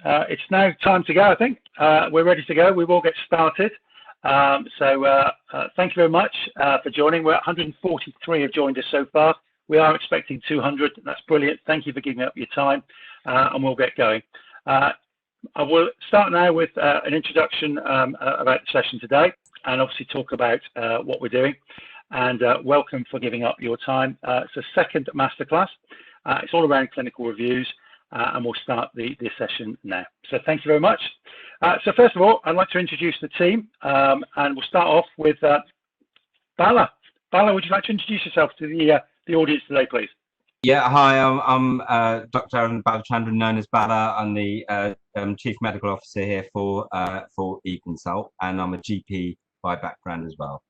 It's now time to go, I think. We're ready to go. We will get started. Thank you very much for joining. We're 143 have joined us so far. We are expecting 200. That's brilliant. Thank you for giving up your time, and we'll get going. I will start now with an introduction about the session today, and obviously talk about what we're doing. And welcome for giving up your time. It's a second masterclass. It's all around clinical reviews. And we'll start the session now. So thank you very much. So first of all, I'd like to introduce the team, and we'll start off with Bala. Bala, would you like to introduce yourself to the audience today, please? Yeah, hi, I'm Dr. Aravinth Balachandran, known as Bala. I'm the Chief Medical Officer here for eConsult, and I'm a GP by background as well.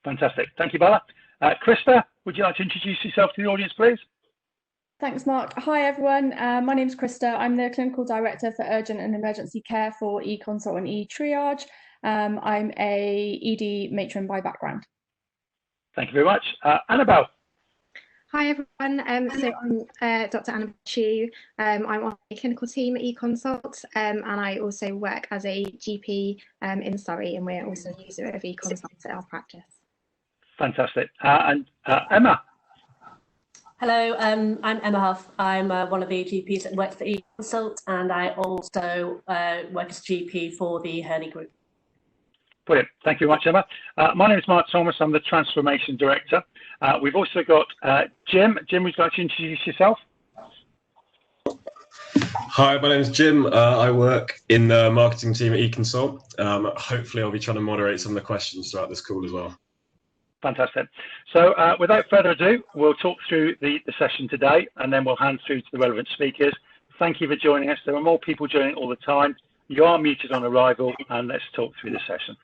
Fantastic. Thank you, Bala. Krista, would you like to introduce yourself to the audience, please? Thanks, Mark. Hi, everyone. My name is Krista. I'm the Clinical Director for Urgent and Emergency Care for eConsult and eTriage. I'm a ED Matron by background. Thank you very much. Annabel. Hi, everyone. So I'm Dr. Annabel Chew. I'm on the clinical team at eConsult, and I also work as a GP in Surrey, and we're also a user of eConsult at our practice. Fantastic. And Emma. Hello, I'm Emma Huff. I'm one of the GPs that works for eConsult, and I also work as GP for the Herney Group. Brilliant. Thank you very much, Emma. My name is Mark Thomas. I'm the Transformation Director. We've also got Jim. Jim, would you like to introduce yourself? Hi, my name is Jim. I work in the marketing team at eConsult. Hopefully, I'll be trying to moderate some of the questions throughout this call as well. Fantastic. So without further ado, we'll talk through the session today, and then we'll hand through to the relevant speakers. Thank you for joining us. There are more people joining all the time. You are muted on arrival, and let's talk through the session.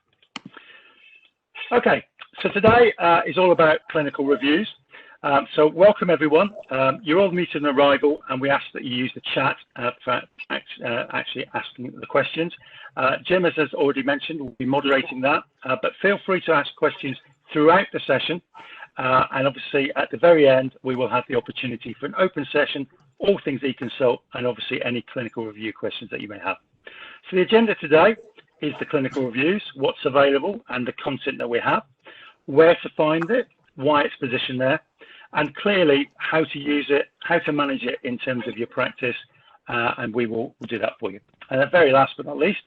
Okay, so today is all about clinical reviews. So welcome, everyone. You're all muted on arrival, and we ask that you use the chat for actually asking the questions. Jim, as has already mentioned, will be moderating that, but feel free to ask questions throughout the session, and obviously at the very end we will have the opportunity for an open session, all things eConsult, and obviously any clinical review questions that you may have. So the agenda today is the clinical reviews, what's available and the content that we have, where to find it, why it's positioned there, and clearly how to use it, how to manage it in terms of your practice, and we'll do that for you. And at very last but not least,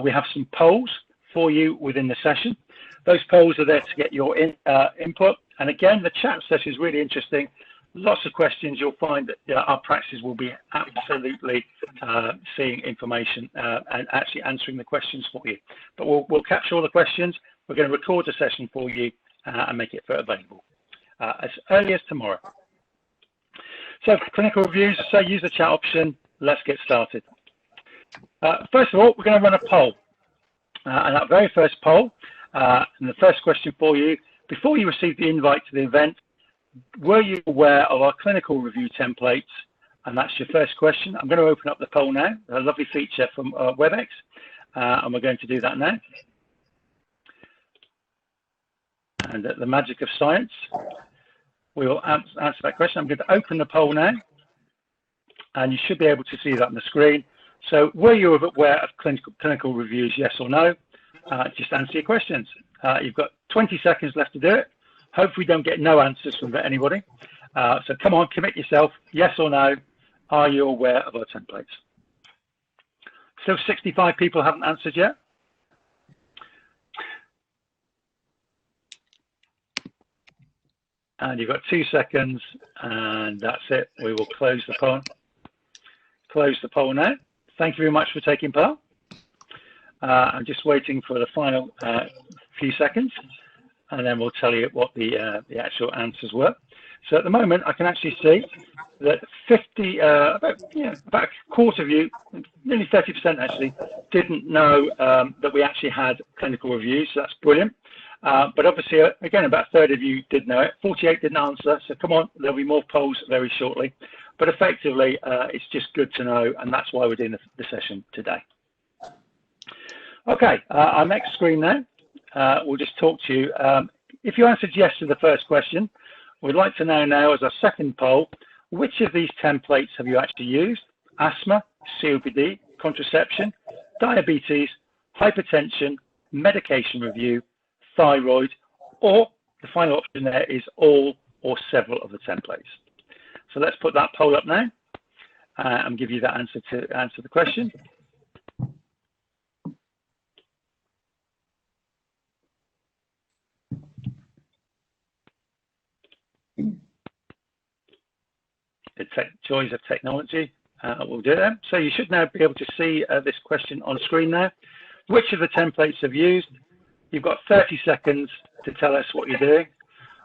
we have some polls for you within the session. Those polls are there to get your input. And again, the chat session is really interesting. Lots of questions. You'll find that our practices will be absolutely seeing information and actually answering the questions for you. But we'll capture all the questions. We're going to record the session for you and make it available as early as tomorrow. So for clinical reviews, so use the chat option. Let's get started. First of all, we're going to run a poll. And that very first poll, and the first question for you, before you received the invite to the event, were you aware of our clinical review templates? And that's your first question. I'm going to open up the poll now, a lovely feature from WebEx, and we're going to do that now. And the magic of science, we will answer that question. I'm going to open the poll now, and you should be able to see that on the screen. So were you aware of clinical reviews, yes or no? Just answer your questions. You've got 20 seconds left to do it. Hopefully we don't get no answers from anybody. So come on, commit yourself. Yes or no, are you aware of our templates? Still 65 people haven't answered yet. And you've got 2 seconds, and that's it. We will close the poll. Close the poll now. Thank you very much for taking part. I'm just waiting for the final few seconds, and then we'll tell you what the actual answers were. So at the moment, I can actually see that about a quarter of you, nearly 30% actually, didn't know that we actually had clinical reviews. So that's brilliant. But obviously, again, about a third of you did know it. 48 didn't answer. So come on, there'll be more polls very shortly. But effectively, it's just good to know, and that's why we're doing the session today. Okay, our next screen now, we'll just talk to you. If you answered yes to the first question, we'd like to know now as our second poll, which of these templates have you actually used? Asthma, COPD, contraception, diabetes, hypertension, medication review, thyroid, or the final option there is all or several of the templates. So let's put that poll up now and give you that answer to answer the question. The joys of technology will do that. So you should now be able to see this question on screen now. Which of the templates have used? You've got 30 seconds to tell us what you're doing.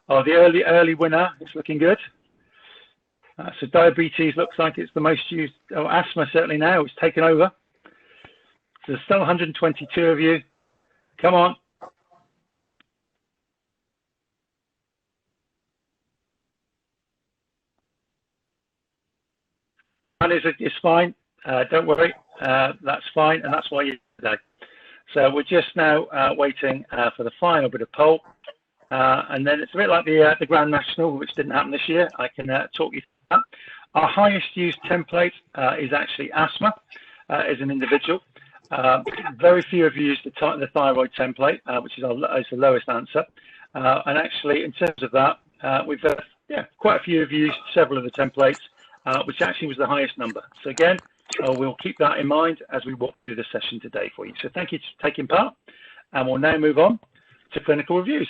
Oh, the early winner, it's looking good. So diabetes looks like it's the most used. Oh, asthma certainly now, it's taken over. So there's still 122 of you. Come on. And it's fine. Don't worry. That's fine, and that's why you're here today. So we're just now waiting for the final bit of poll, and then it's a bit like the Grand National, which didn't happen this year. I can talk you through that. Our highest used template is actually asthma as an individual. Very few have used the thyroid template, which is the lowest answer. And actually, in terms of that, we've quite a few have used several of the templates, which actually was the highest number. So again, we'll keep that in mind as we walk through the session today for you. So thank you for taking part, and we'll now move on to clinical reviews.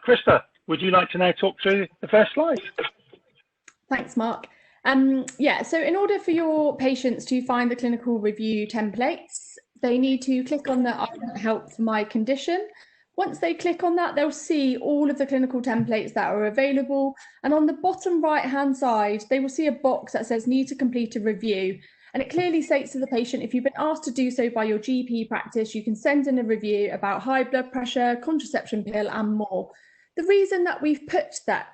Krista, would you like to now talk through the first slide? Thanks, Mark. So in order for your patients to find the clinical review templates, they need to click on the I want help for my condition. Once they click on that, they'll see all of the clinical templates that are available. And on the bottom right-hand side, they will see a box that says need to complete a review. And it clearly states to the patient, if you've been asked to do so by your GP practice, you can send in a review about high blood pressure, contraception pill, and more. The reason that we've put that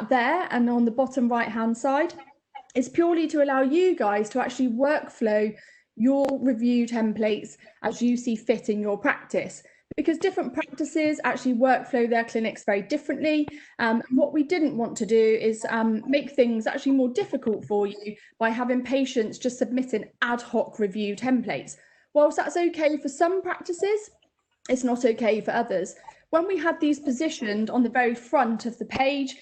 there and on the bottom right-hand side is purely to allow you guys to actually workflow your review templates as you see fit in your practice, because different practices actually workflow their clinics very differently. What we didn't want to do is make things actually more difficult for you by having patients just submitting ad hoc review templates. Whilst that's okay for some practices, it's not okay for others. When we had these positioned on the very front of the page,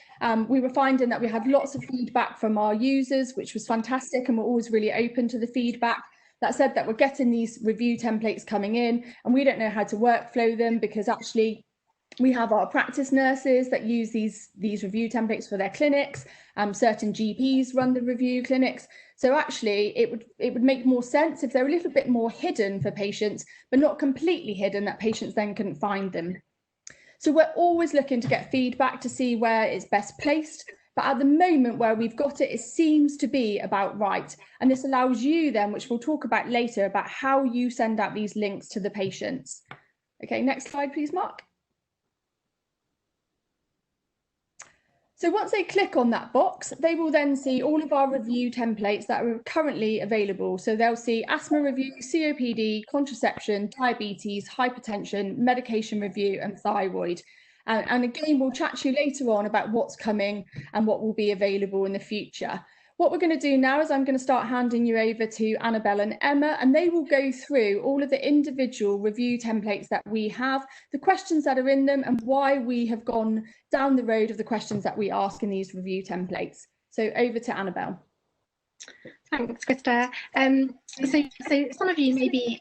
we were finding that we had lots of feedback from our users, which was fantastic, and we're always really open to the feedback. That said, that we're getting these review templates coming in and we don't know how to workflow them, because actually we have our practice nurses that use these review templates for their clinics. Certain GPs run the review clinics. So actually it would make more sense if they're a little bit more hidden for patients, but not completely hidden that patients then couldn't find them. So we're always looking to get feedback to see where it's best placed. But at the moment where we've got it, it seems to be about right. And this allows you then, which we'll talk about later, about how you send out these links to the patients. Okay, next slide, please, Mark. So once they click on that box, they will then see all of our review templates that are currently available. So they'll see asthma review, COPD, contraception, diabetes, hypertension, medication review, and thyroid. And again, we'll chat to you later on about what's coming and what will be available in the future. What we're going to do now is I'm going to start handing you over to Annabel and Emma, and they will go through all of the individual review templates that we have, the questions that are in them, and why we have gone down the road of the questions that we ask in these review templates. So over to Annabel. Thanks, Krista. So some of you may be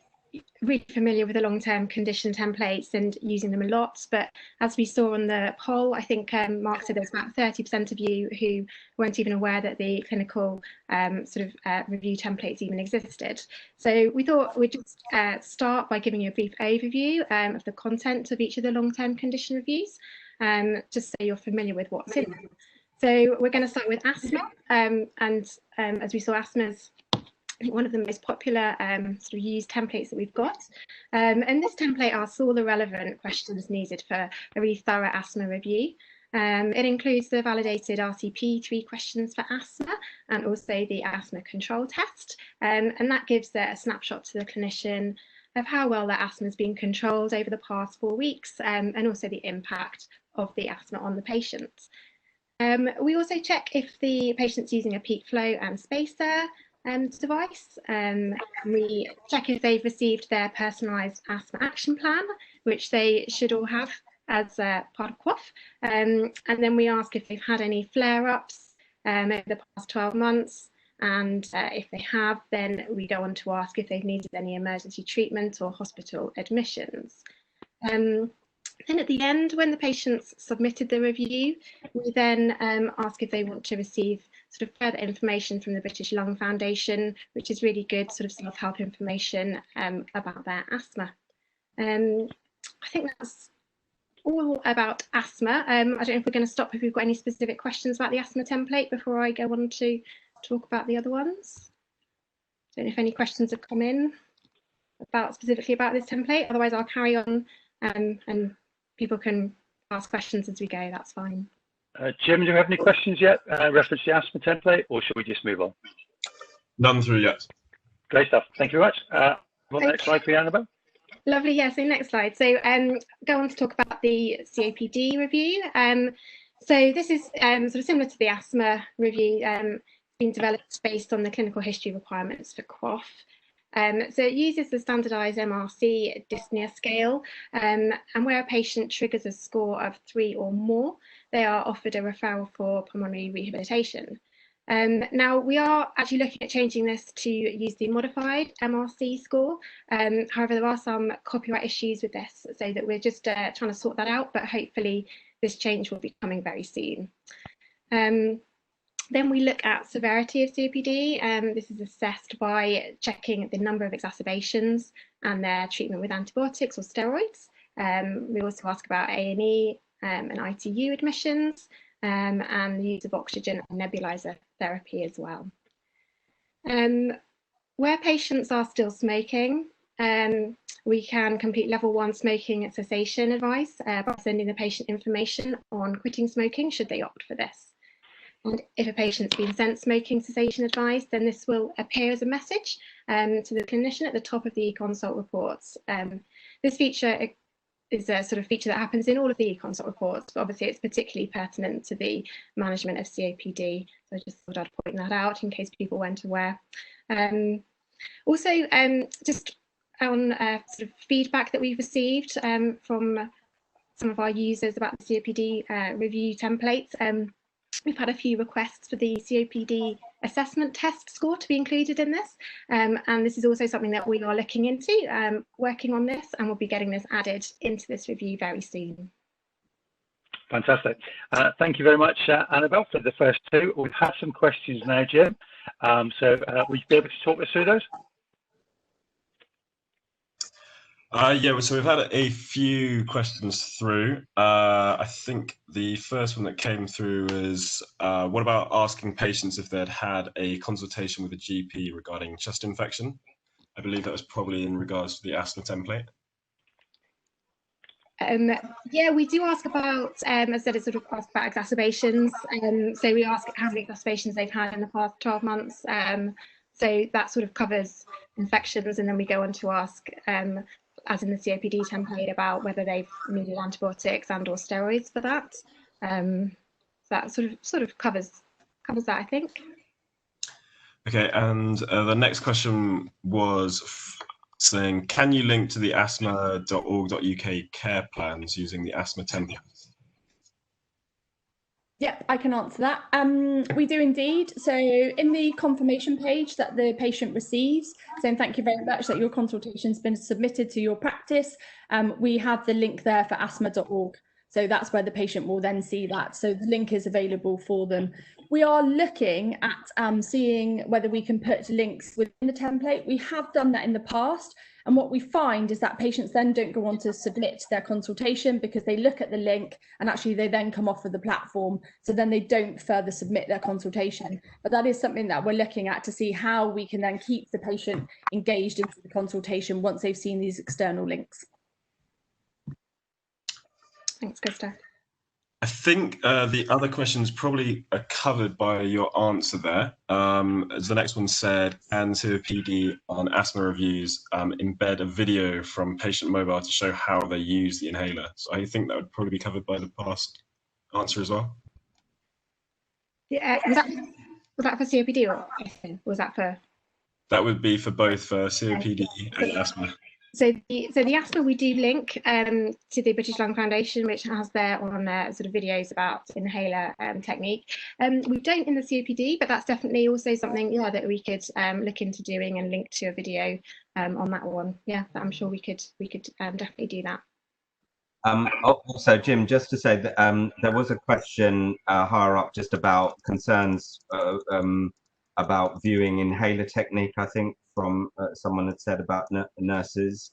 really familiar with the long-term condition templates and using them a lot, but as we saw on the poll, I think Mark said there's about 30% of you who weren't even aware that the clinical review templates even existed. So we thought we'd just start by giving you a brief overview of the content of each of the long-term condition reviews, just so you're familiar with what's in them. So we're going to start with asthma, as we saw, asthma's I think one of the most popular used templates that we've got. And this template asks all the relevant questions needed for a really thorough asthma review. It includes the validated RCP 3 questions for asthma and also the asthma control test. And that gives a snapshot to the clinician of how well their asthma has been controlled over the past 4 weeks, and also the impact of the asthma on the patient. We also check if the patient's using a peak flow and spacer, device. We check if they've received their personalised asthma action plan, which they should all have as part of QOF. And then we ask if they've had any flare-ups over the past 12 months. And if they have, then we go on to ask if they've needed any emergency treatment or hospital admissions. Then at the end, when the patient's submitted the review, we then ask if they want to receive sort of further information from the British Lung Foundation, which is really good sort of self-help information about their asthma. I think that's all about asthma. I don't know if we're going to stop if we've got any specific questions about the asthma template before I go on to talk about the other ones. I don't know if any questions have come in specifically about this template. Otherwise, I'll carry on and people can ask questions as we go. That's fine. Jim, do you have any questions yet reference the asthma template, or should we just move on? None through yet. Great stuff. Thank you very much. On the next slide, please, Annabel. Lovely. Yeah. So next slide. So go on to talk about the COPD review. So this is sort of similar to the asthma review. It's been developed based on the clinical history requirements for QOF. So it uses the standardised MRC dyspnea scale, and where a patient triggers a score of 3 or more, they are offered a referral for pulmonary rehabilitation. Now, we are actually looking at changing this to use the modified MRC score. However, there are some copyright issues with this, so that we're just trying to sort that out, but hopefully this change will be coming very soon. Then we look at severity of COPD. This is assessed by checking the number of exacerbations and their treatment with antibiotics or steroids. We also ask about A&E and ITU admissions and the use of oxygen and nebulizer therapy as well. Where patients are still smoking, we can complete level 1 smoking cessation advice by sending the patient information on quitting smoking should they opt for this. And if a patient's been sent smoking cessation advice, then this will appear as a message to the clinician at the top of the eConsult reports. This feature is a sort of feature that happens in all of the eConsult reports, but obviously it's particularly pertinent to the management of COPD. So I just thought I'd point that out in case people weren't aware. Also, just on sort of feedback that we've received from some of our users about the COPD review templates. We've had a few requests for the COPD assessment test score to be included in this, and this is also something that we are looking into, working on this, and we'll be getting this added into this review very soon. Fantastic. Thank you very much, Annabel, for the first two. We've had some questions now, Jim, so will you be able to talk us through those? Yeah, so we've had a few questions through. I think the first one that came through is, what about asking patients if they'd had a consultation with a GP regarding chest infection? I believe that was probably in regards to the asthma template. Yeah, we do ask about, as I said, it's sort of asked about exacerbations. So we ask how many exacerbations they've had in the past 12 months. So that sort of covers infections, and then we go on to ask, as in the COPD template, about whether they've needed antibiotics and or steroids for that. So that sort of covers that, I think. Okay, and the next question was saying, can you link to the asthma.org.uk care plans using the asthma template? Yep, I can answer that. We do indeed. So in the confirmation page that the patient receives, saying thank you very much that your consultation's been submitted to your practice, we have the link there for asthma.org. So that's where the patient will then see that. So the link is available for them. We are looking at seeing whether we can put links within the template. We have done that in the past. And what we find is that patients then don't go on to submit their consultation because they look at the link and actually they then come off of the platform. So then they don't further submit their consultation. But that is something that we're looking at to see how we can then keep the patient engaged into the consultation once they've seen these external links. Thanks, Krista. I think the other questions probably are covered by your answer there. As the next one said, can COPD on asthma reviews embed a video from patient mobile to show how they use the inhaler? So I think that would probably be covered by the past answer as well. Yeah, was that for COPD or was that for That would be for both COPD and asthma. So the asthma we do link to the British Lung Foundation, which has their own sort of videos about inhaler technique. We don't in the COPD, but that's definitely also something that we could look into doing and link to a video on that one. Yeah, I'm sure we could definitely do that. Also, Jim, just to say that there was a question higher up just about concerns about viewing inhaler technique, I think, from someone had said about nurses.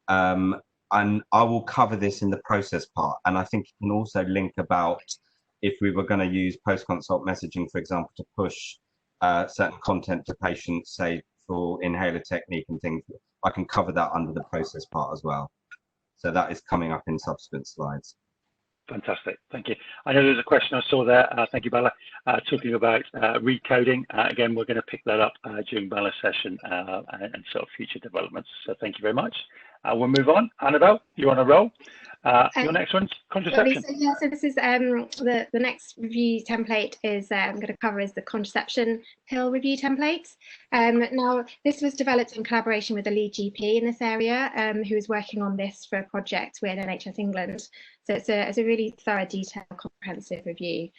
And I will cover this in the process part. And I think you can also link about if we were going to use post-consult messaging, for example, to push certain content to patients, say for inhaler technique and things. I can cover that under the process part as well. So that is coming up in subsequent slides. Fantastic, thank you. I know there's a question I saw there, thank you, Bala, talking about recoding. Again, we're going to pick that up during Bala's session and sort of future developments. So thank you very much. We'll move on. Annabel, you're on a roll. Your next one's contraception. So this is the next review template is I'm going to cover is the contraception pill review template. Now, this was developed in collaboration with a lead GP in this area who is working on this for a project with NHS England. So it's a really thorough, detailed, comprehensive review.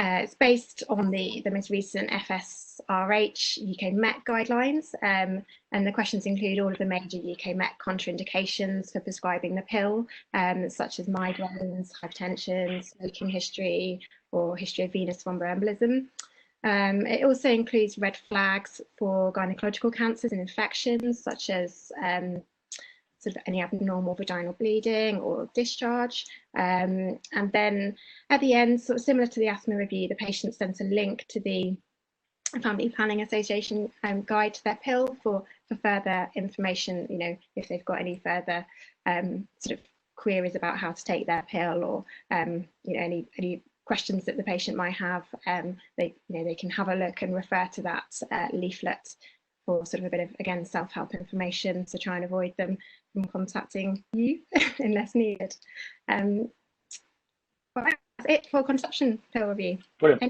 It's based on the most recent FSRH UK Met guidelines, and the questions include all of the major UK Met contraindications for prescribing the pill, such as migraines, hypertension, smoking history, or history of venous thromboembolism. It also includes red flags for gynecological cancers and infections, such as sort of any abnormal vaginal bleeding or discharge. And then at the end, sort of similar to the asthma review, the patient sent a link to the Family Planning Association guide to their pill for further information, if they've got any further sort of queries about how to take their pill, or any questions that the patient might have, they can have a look and refer to that leaflet for sort of a bit of, again, self-help information to try and avoid them from contacting you unless needed. Well, that's it for contraception pill review. Brilliant.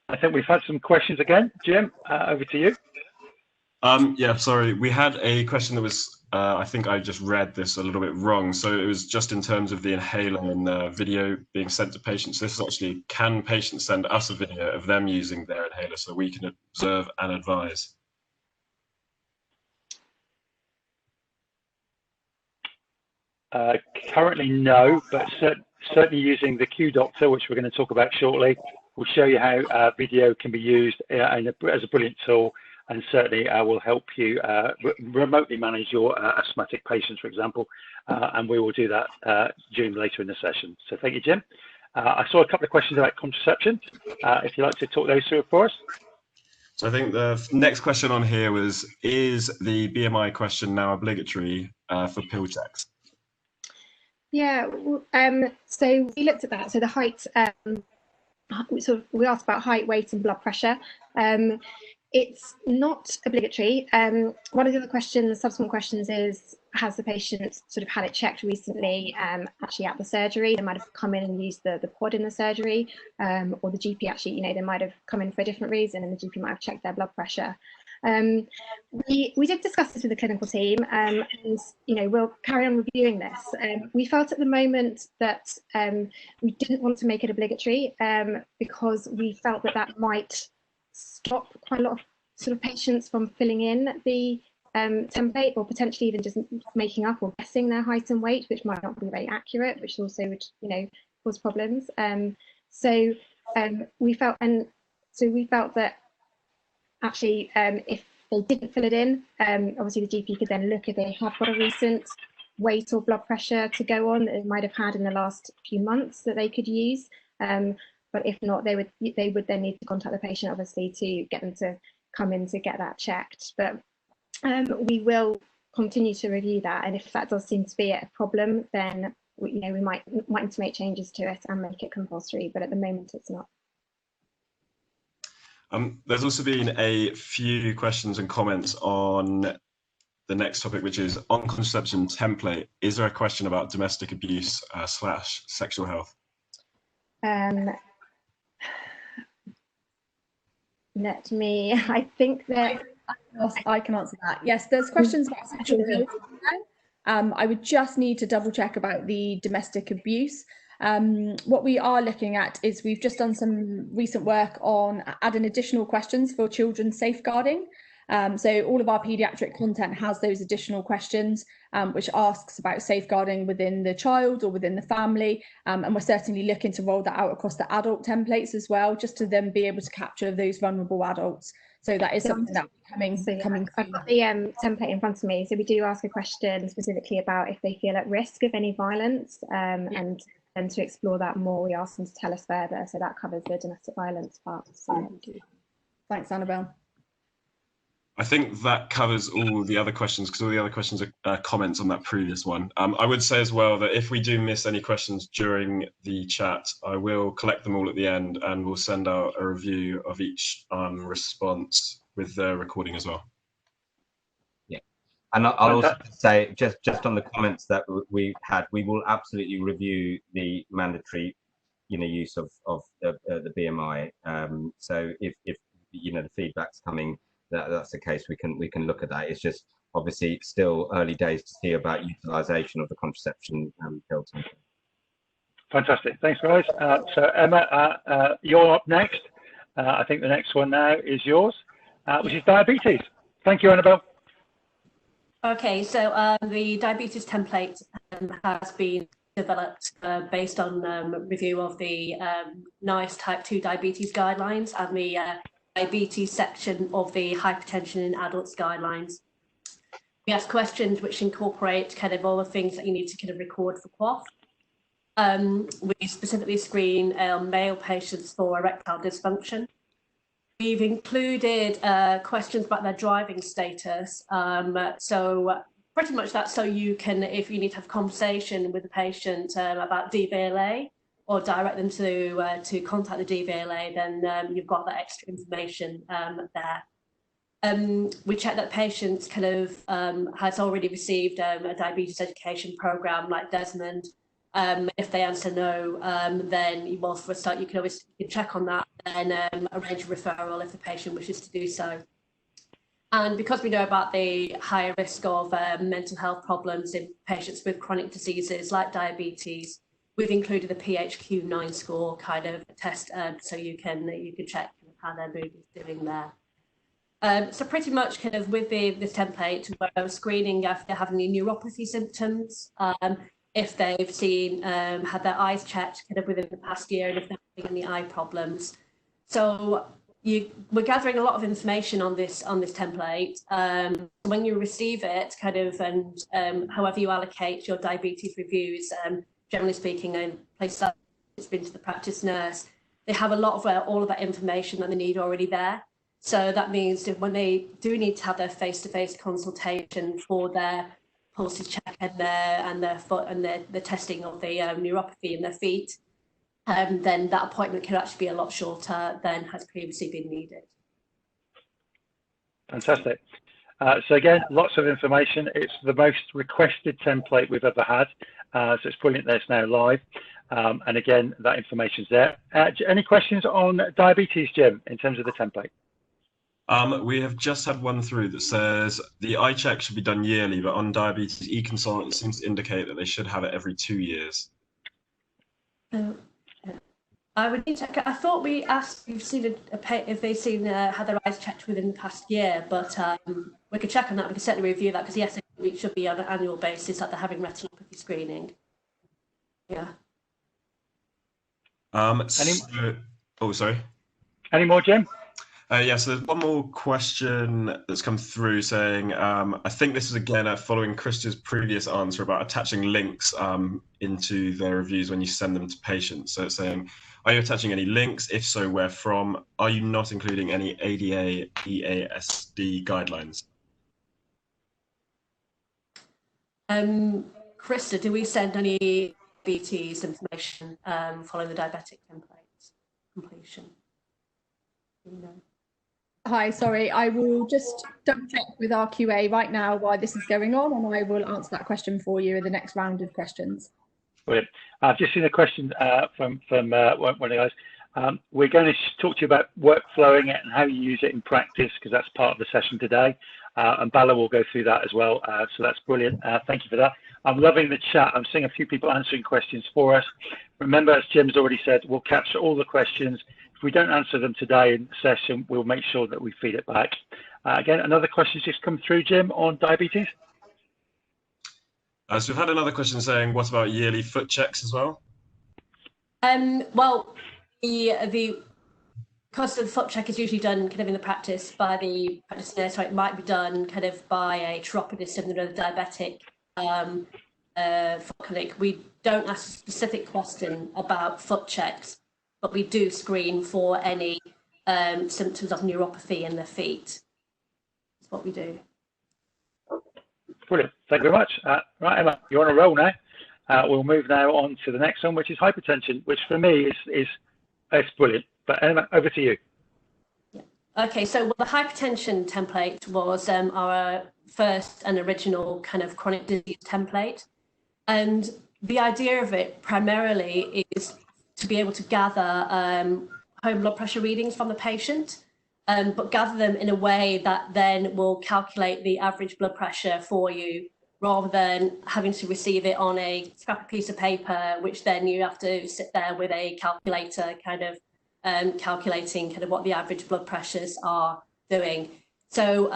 I think we've had some questions again. Jim, over to you. Yeah, sorry. We had a question that was, I think I just read this a little bit wrong. So it was just in terms of the inhaler and the video being sent to patients. This is actually, can patients send us a video of them using their inhaler so we can observe and advise? Currently, no, but certainly using the Q Doctor, which we're going to talk about shortly, will show you how video can be used as a brilliant tool, and certainly will help you remotely manage your asthmatic patients, for example, and we will do that later in the session. So thank you, Jim. I saw a couple of questions about contraception. If you'd like to talk those through for us. So I think the next question on here was, is the BMI question now obligatory for pill checks? Yeah, so we looked at that. So the height, we asked about height, weight, and blood pressure. It's not obligatory. One of the other questions, subsequent questions, is has the patient sort of had it checked recently, actually at the surgery? They might have come in and used the pod in the surgery, or the GP actually, they might have come in for a different reason, and the GP might have checked their blood pressure. We did discuss this with the clinical team, and we'll carry on reviewing this. We felt at the moment that we didn't want to make it obligatory because we felt that might stop quite a lot of sort of patients from filling in the template, or potentially even just making up or guessing their height and weight, which might not be very accurate, which also would cause problems. So we felt that actually, if they didn't fill it in, obviously the GP could then look if they have got a recent weight or blood pressure to go on that they might have had in the last few months that they could use. But if not, they would then need to contact the patient, obviously, to get them to come in to get that checked. But we will continue to review that, and if that does seem to be a problem, then we might need to make changes to it and make it compulsory. But at the moment, it's not. There's also been a few questions and comments on the next topic, which is on contraception template. Is there a question about domestic abuse / sexual health? Let me, I think that I can answer that. Yes, there's questions about sexual health. I would just need to double check about the domestic abuse. What we are looking at is we've just done some recent work on adding additional questions for children's safeguarding. So all of our paediatric content has those additional questions, which asks about safeguarding within the child or within the family. And we're certainly looking to roll that out across the adult templates as well, just to then be able to capture those vulnerable adults. So that is something that coming. I've got the template in front of me. So we do ask a question specifically about if they feel at risk of any violence, and then to explore that more, we ask them to tell us further. So that covers the domestic violence part. So thanks, Annabel. I think that covers all the other questions, because all the other questions are comments on that previous one. I would say as well that if we do miss any questions during the chat, I will collect them all at the end and we'll send out a review of each response with the recording as well. Yeah, and I'll also say, just on the comments that we had, we will absolutely review the mandatory, use of the BMI. So if the feedback's coming, that's the case, we can look at that. It's just obviously still early days to see about utilisation of the contraception pill. Fantastic, thanks guys. So Emma, you're up next. I think the next one now is yours, which is diabetes. Thank you, Annabel. Okay, so the diabetes template has been developed based on review of the NICE type 2 diabetes guidelines and the diabetes section of the hypertension in adults guidelines. We ask questions which incorporate kind of all the things that you need to kind of record for QOF. We specifically screen male patients for erectile dysfunction. We've included questions about their driving status. So pretty much that's so you can, if you need to have a conversation with the patient about DVLA, or direct them to contact the DVLA, then you've got that extra information there. We check that patients kind of has already received a diabetes education program like Desmond. If they answer no, then for a start you can check on that and arrange a referral if the patient wishes to do so. And because we know about the higher risk of mental health problems in patients with chronic diseases like diabetes, we've included a PHQ-9 score kind of test, so you can check how their mood is doing there. So pretty much kind of with this template, we're screening if they have any neuropathy symptoms, if they've seen had their eyes checked kind of within the past year, and if they're having any eye problems. So we're gathering a lot of information on this template. When you receive it, kind of, and however you allocate your diabetes reviews. Generally speaking, in places like it's been to the practice nurse, they have a lot of all of that information that they need already there. So that means that when they do need to have their face-to-face consultation for their pulses check and their foot and the testing of the neuropathy in their feet, then that appointment can actually be a lot shorter than has previously been needed. Fantastic. So again, lots of information. It's the most requested template we've ever had. So it's brilliant that it's now live. And again, that information's there. Any questions on diabetes, Jim, in terms of the template? We have just had one through that says the eye check should be done yearly, but on diabetes eConsult, it seems to indicate that they should have it every 2 years. I would need to check. I thought we asked if they've seen had their eyes checked within the past year, but we could check on that. We could certainly review that, because yes, it should be on an annual basis that they're having retinopathy screening. Yeah. Sorry. Any more, Jim? Yes, there's one more question that's come through saying, I think this is again following Krista's previous answer about attaching links into their reviews when you send them to patients. So it's saying, are you attaching any links? If so, where from? Are you not including any ADA, EASD guidelines? Krista, do we send any diabetes information following the diabetic template completion? No. Hi, sorry, I will just double check with our QA right now why this is going on, and I will answer that question for you in the next round of questions. Brilliant. I've just seen a question from one of the guys. We're going to talk to you about workflowing it and how you use it in practice, because that's part of the session today. And Bala will go through that as well. So that's brilliant. Thank you for that. I'm loving the chat. I'm seeing a few people answering questions for us. Remember, as Jim's already said, we'll capture all the questions. If we don't answer them today in the session, we'll make sure that we feed it back. Again, another question's just come through, Jim, on diabetes. So we've had another question saying, what about yearly foot checks as well? Well, the cost of the foot check is usually done kind of in the practice by the practitioner, so it might be done kind of by a chiropodist in the diabetic foot clinic. We don't ask a specific question about foot checks, but we do screen for any symptoms of neuropathy in the feet. That's what we do. Brilliant. Thank you very much. Right, Emma, you're on a roll now. We'll move now on to the next one, which is hypertension, which for me is brilliant. But Emma, over to you. Yeah. Okay, so the hypertension template was our first and original kind of chronic disease template. And the idea of it primarily is to be able to gather home blood pressure readings from the patient, but gather them in a way that then will calculate the average blood pressure for you, rather than having to receive it on a scrappy piece of paper, which then you have to sit there with a calculator kind of calculating kind of what the average blood pressures are doing. So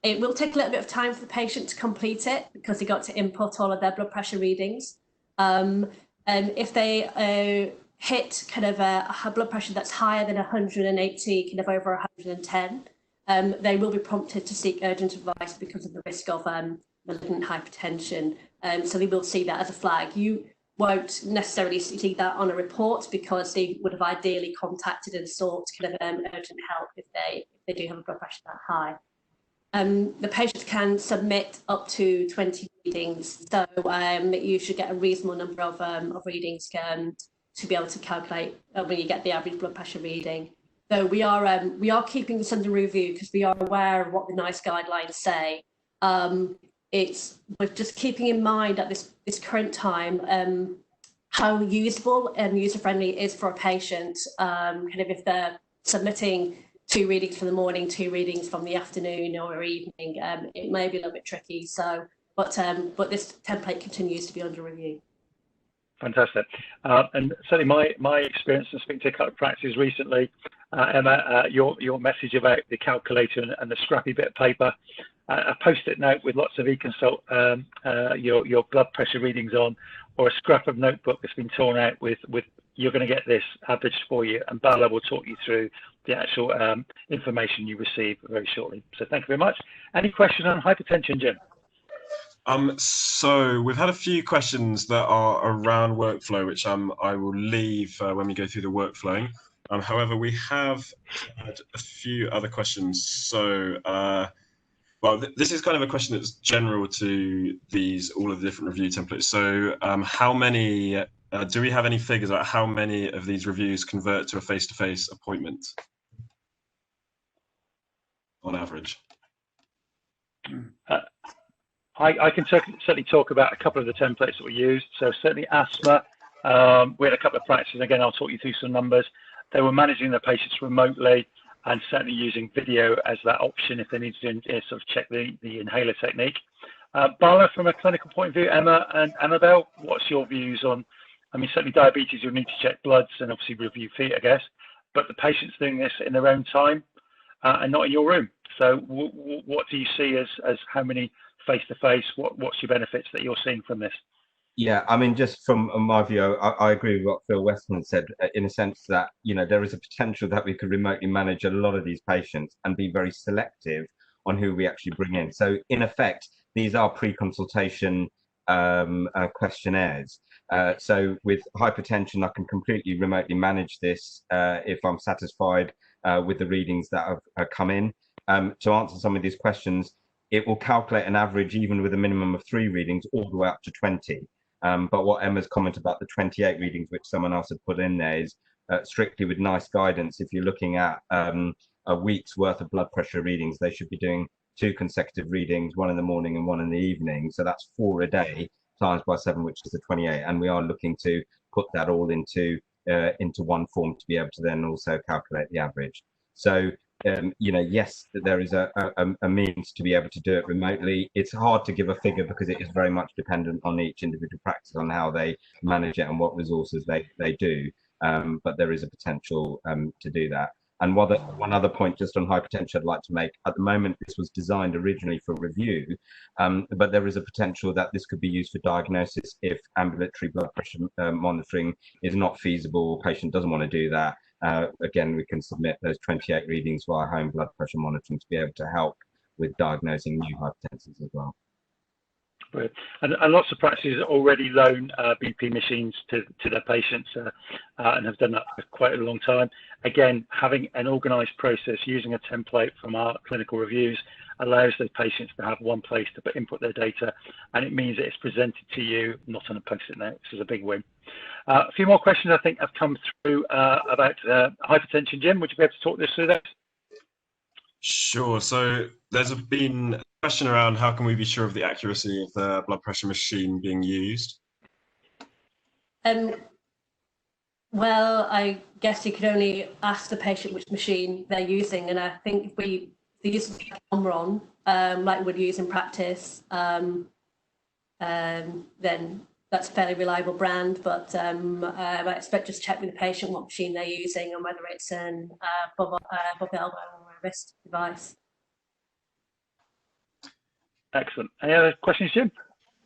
it will take a little bit of time for the patient to complete it, because they got to input all of their blood pressure readings. And if they hit kind of a blood pressure that's higher than 180, kind of over 110, they will be prompted to seek urgent advice because of the risk of malignant hypertension. So they will see that as a flag. You won't necessarily see that on a report, because they would have ideally contacted and sought kind of urgent help if they do have a blood pressure that high. The patient can submit up to 20 readings, so you should get a reasonable number of readings to be able to calculate when you get the average blood pressure reading. Though we are keeping this under review, because we are aware of what the NICE guidelines say. We're just keeping in mind at this current time how usable and user-friendly it is for a patient. Kind of if they're submitting 2 readings from the morning, 2 readings from the afternoon or evening, it may be a little bit tricky. So, but this template continues to be under review. Fantastic. And certainly my experience in speaking to a couple of practices recently, Emma, your message about the calculator and the scrappy bit of paper, a post-it note with lots of eConsult, your blood pressure readings on, or a scrap of notebook that's been torn out with you're going to get this averaged for you, and Bala will talk you through the actual information you receive very shortly. So thank you very much. Any questions on hypertension, Jim? So we've had a few questions that are around workflow, which I will leave when we go through the workflowing. However, we have had a few other questions. So, well, this is kind of a question that's general to all of the different review templates. So how many, do we have any figures about how many of these reviews convert to a face-to-face appointment on average? I can certainly talk about a couple of the templates that we used. So certainly asthma, we had a couple of practices. Again, I'll talk you through some numbers. They were managing their patients remotely and certainly using video as that option if they need to sort of check the inhaler technique. Bala, from a clinical point of view, Emma and Annabel, what's your views on, I mean, certainly diabetes, you'll need to check bloods and obviously review feet, I guess, but the patient's doing this in their own time and not in your room. So what do you see as how many face-to-face, what's your benefits that you're seeing from this? Yeah, I mean, just from my view, I agree with what Phil Westman said, in a sense that, you know, there is a potential that we could remotely manage a lot of these patients and be very selective on who we actually bring in. So in effect, these are pre-consultation questionnaires. So with hypertension, I can completely remotely manage this if I'm satisfied with the readings that have come in. To answer some of these questions, it will calculate an average even with a minimum of 3 readings all the way up to 20. But what Emma's comment about the 28 readings, which someone else had put in there, is strictly with NICE guidance. If you're looking at a week's worth of blood pressure readings, they should be doing 2 consecutive readings, 1 in the morning and 1 in the evening. So that's 4 a day times by 7, which is the 28. And we are looking to put that all into into one form to be able to then also calculate the average. So, yes, there is a means to be able to do it remotely. It's hard to give a figure because it is very much dependent on each individual practice on how they manage it and what resources they do. But there is a potential to do that. And one other point just on hypertension I'd like to make. At the moment, this was designed originally for review, but there is a potential that this could be used for diagnosis if ambulatory blood pressure monitoring is not feasible, patient doesn't want to do that. Again, we can submit those 28 readings via home blood pressure monitoring to be able to help with diagnosing new hypertensives as well. Brilliant. And lots of practices already loan BP machines to their patients and have done that for quite a long time. Again, having an organised process using a template from our clinical reviews allows those patients to have one place to input their data, and it means that it's presented to you, not on a post-it note, which is a big win. A few more questions I think have come through about hypertension. Jim, would you be able to talk this through those? Sure. So there's been a question around how can we be sure of the accuracy of the blood pressure machine being used? Well, I guess you could only ask the patient which machine they're using, and I think if they use Omron, like we'd use in practice, then that's a fairly reliable brand. But I expect just check with the patient what machine they're using and whether it's an above elbow or a wrist device. Excellent. Any other questions, Jim?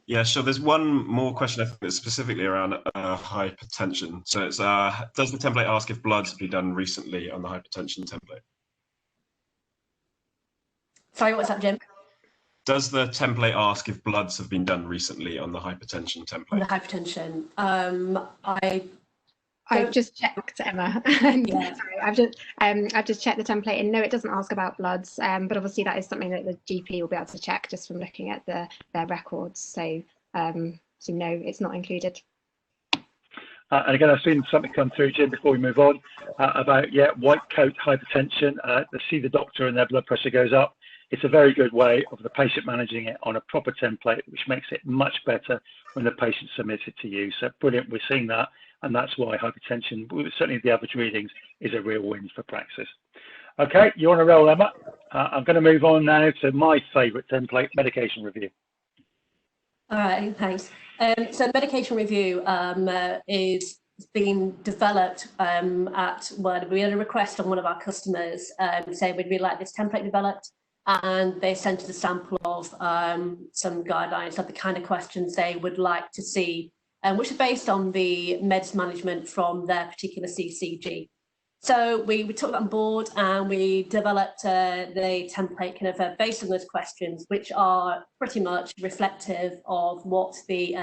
Yeah, sure. There's one more question I think that's specifically around hypertension. So it's does the template ask if bloods have been done recently on the hypertension template? Sorry, what's that, Jim? Does the template ask if bloods have been done recently on the hypertension template? On the hypertension, I've just checked, Emma. Yeah. Sorry, I've just checked the template, and no, it doesn't ask about bloods. But obviously, that is something that the GP will be able to check just from looking at their records. So no, it's not included. And again, I've seen something come through, Jim, before we move on, about white coat hypertension. They see the doctor and their blood pressure goes up. It's a very good way of the patient managing it on a proper template, which makes it much better when the patient submits it to you. So brilliant, we're seeing that, and that's why hypertension, certainly the average readings, is a real win for practice. Okay, you're on a roll, Emma. I'm going to move on now to my favourite template, medication review. All right, thanks. So medication review is being developed we had a request on one of our customers saying we'd really like this template developed, and they sent us a sample of some guidelines of the kind of questions they would like to see, which are based on the meds management from their particular CCG. So we took that on board and we developed the template kind of based on those questions, which are pretty much reflective of what the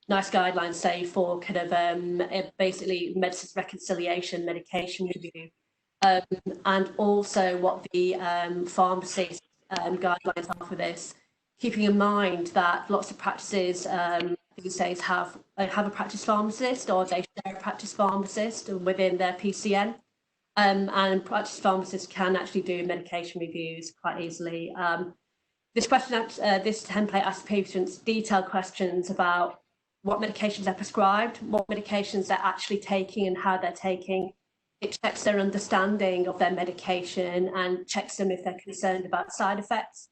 NICE guidelines say for kind of basically medicines reconciliation, medication review, and also what the pharmacy guidelines are for this, keeping in mind that lots of practices these days have a practice pharmacist, or they share a practice pharmacist within their PCN. And practice pharmacists can actually do medication reviews quite easily. This template asks patients detailed questions about what medications they're prescribed, what medications they're actually taking and how they're taking. It checks their understanding of their medication and checks them if they're concerned about side effects.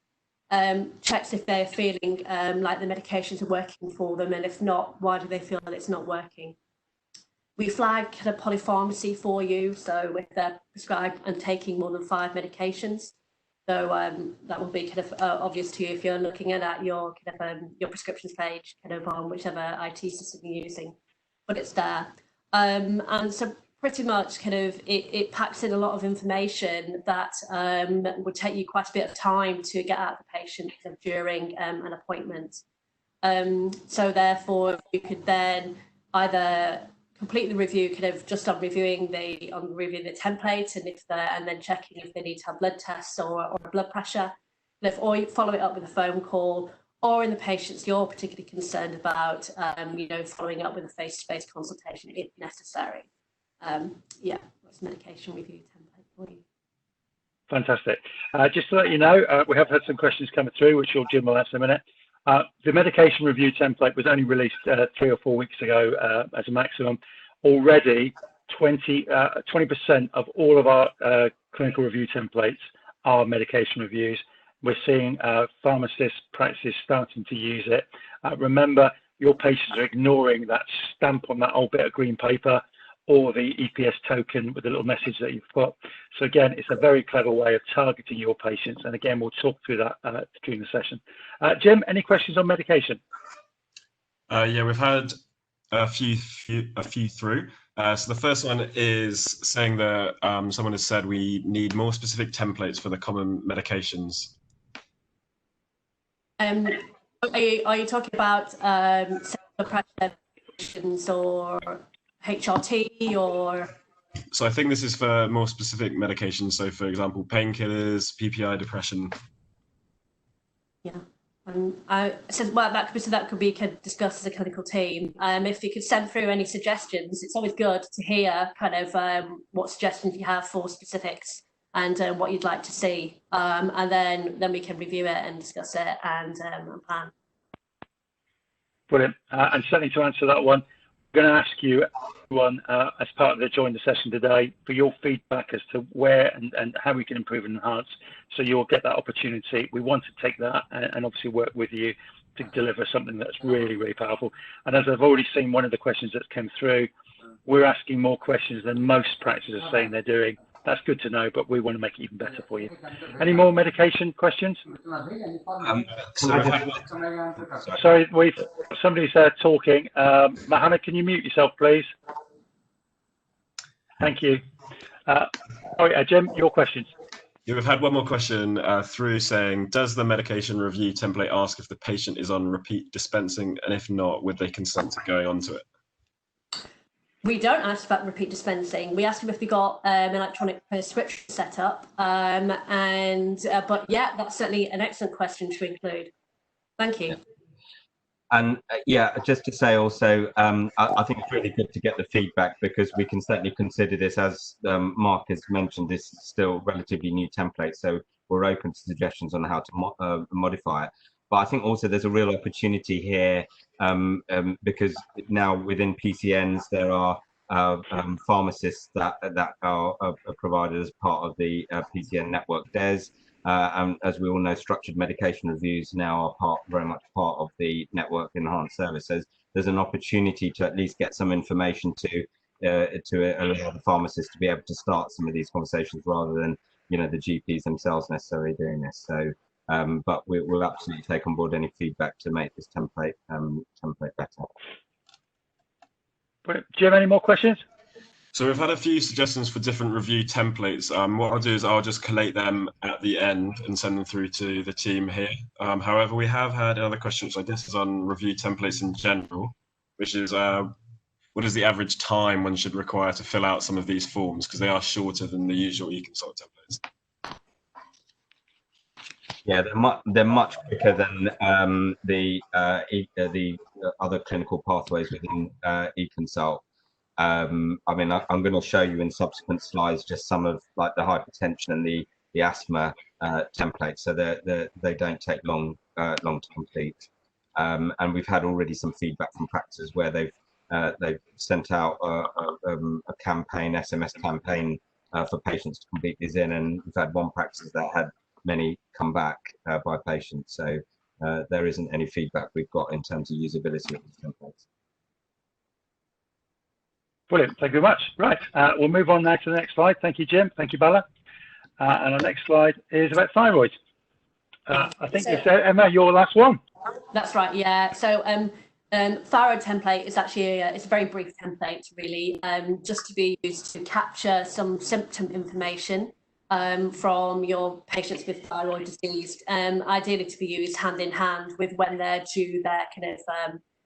Checks if they're feeling like the medications are working for them, and if not, why do they feel that it's not working. We flag kind of polypharmacy for you, so if they're prescribed and taking more than 5 medications. So that will be kind of obvious to you if you're looking at your kind of your prescriptions page, kind of on whichever IT system you're using, but it's there. And so pretty much kind of it packs in a lot of information that would take you quite a bit of time to get out of the patient kind of during an appointment. So therefore, you could then either complete the review kind of just on reviewing the template, and then checking if they need to have blood tests or blood pressure, or you follow it up with a phone call, or in the patients you're particularly concerned about, following up with a face-to-face consultation if necessary. That's a medication review template for you. Fantastic. Just to let you know, we have had some questions coming through, which Jim will answer in a minute. The medication review template was only released 3 or 4 weeks ago as a maximum. Already, 20% of all of our clinical review templates are medication reviews. We're seeing pharmacists, practices starting to use it. Remember, your patients are ignoring that stamp on that old bit of green paper or the EPS token with a little message that you've got. So again, it's a very clever way of targeting your patients. And again, we'll talk through that during the session. Jim, any questions on medication? Yeah, we've had a few through. So the first one is saying that someone has said we need more specific templates for the common medications. Are you talking about pressure medications or HRT or? So I think this is for more specific medications. So for example, painkillers, PPI, depression. Yeah. That could be discussed as a clinical team. If you could send through any suggestions, it's always good to hear kind of what suggestions you have for specifics and what you'd like to see, and then we can review it and discuss it and plan. Brilliant. And certainly to answer that one, I'm going to ask you, everyone, as part of the join the session today, for your feedback as to where and how we can improve and enhance. So you'll get that opportunity. We want to take that and obviously work with you to deliver something that's really, really powerful. And as I've already seen one of the questions that came through, we're asking more questions than most practices are saying they're doing. That's good to know, but we want to make it even better for you. Any more medication questions? Sorry, somebody's talking. Mohammed, can you mute yourself, please? Thank you. Jim, your questions. Yeah, we've had one more question through saying, does the medication review template ask if the patient is on repeat dispensing, and if not, would they consent to going on to it? We don't ask about repeat dispensing. We ask them if they got an electronic prescription set up. But yeah, that's certainly an excellent question to include. Thank you. And yeah, just to say also, I think it's really good to get the feedback, because we can certainly consider this, as Mark has mentioned, this is still relatively new template. So we're open to suggestions on how to modify it. But I think also there's a real opportunity here, because now within PCNs there are pharmacists that are provided as part of the PCN network DES. And as we all know, structured medication reviews now are very much part of the network enhanced services. There's an opportunity to at least get some information to allow the pharmacists to be able to start some of these conversations, rather than the GPs themselves necessarily doing this. So. But we'll absolutely take on board any feedback to make this template better. Brilliant. Do you have any more questions? So we've had a few suggestions for different review templates. What I'll do is I'll just collate them at the end and send them through to the team here. However, we have had another question, which I guess is on review templates in general, which is what is the average time one should require to fill out some of these forms, because they are shorter than the usual eConsult templates. Yeah, they're much quicker than the other clinical pathways within eConsult. I mean, I'm going to show you in subsequent slides just some of like the hypertension and the asthma templates, so they don't take long to complete. And we've had already some feedback from practices where they've sent out a campaign, SMS campaign, for patients to complete these in, and we've had one practice that had many come back by patients. So there isn't any feedback we've got in terms of usability of these templates. Brilliant. Thank you very much. Right, we'll move on now to the next slide. Thank you, Jim. Thank you, Bala. And our next slide is about thyroid. I think it's Emma, your last one. That's right. Yeah. So thyroid template is actually it's a very brief template, really, just to be used to capture some symptom information from your patients with thyroid disease, ideally to be used hand in hand with when they're due their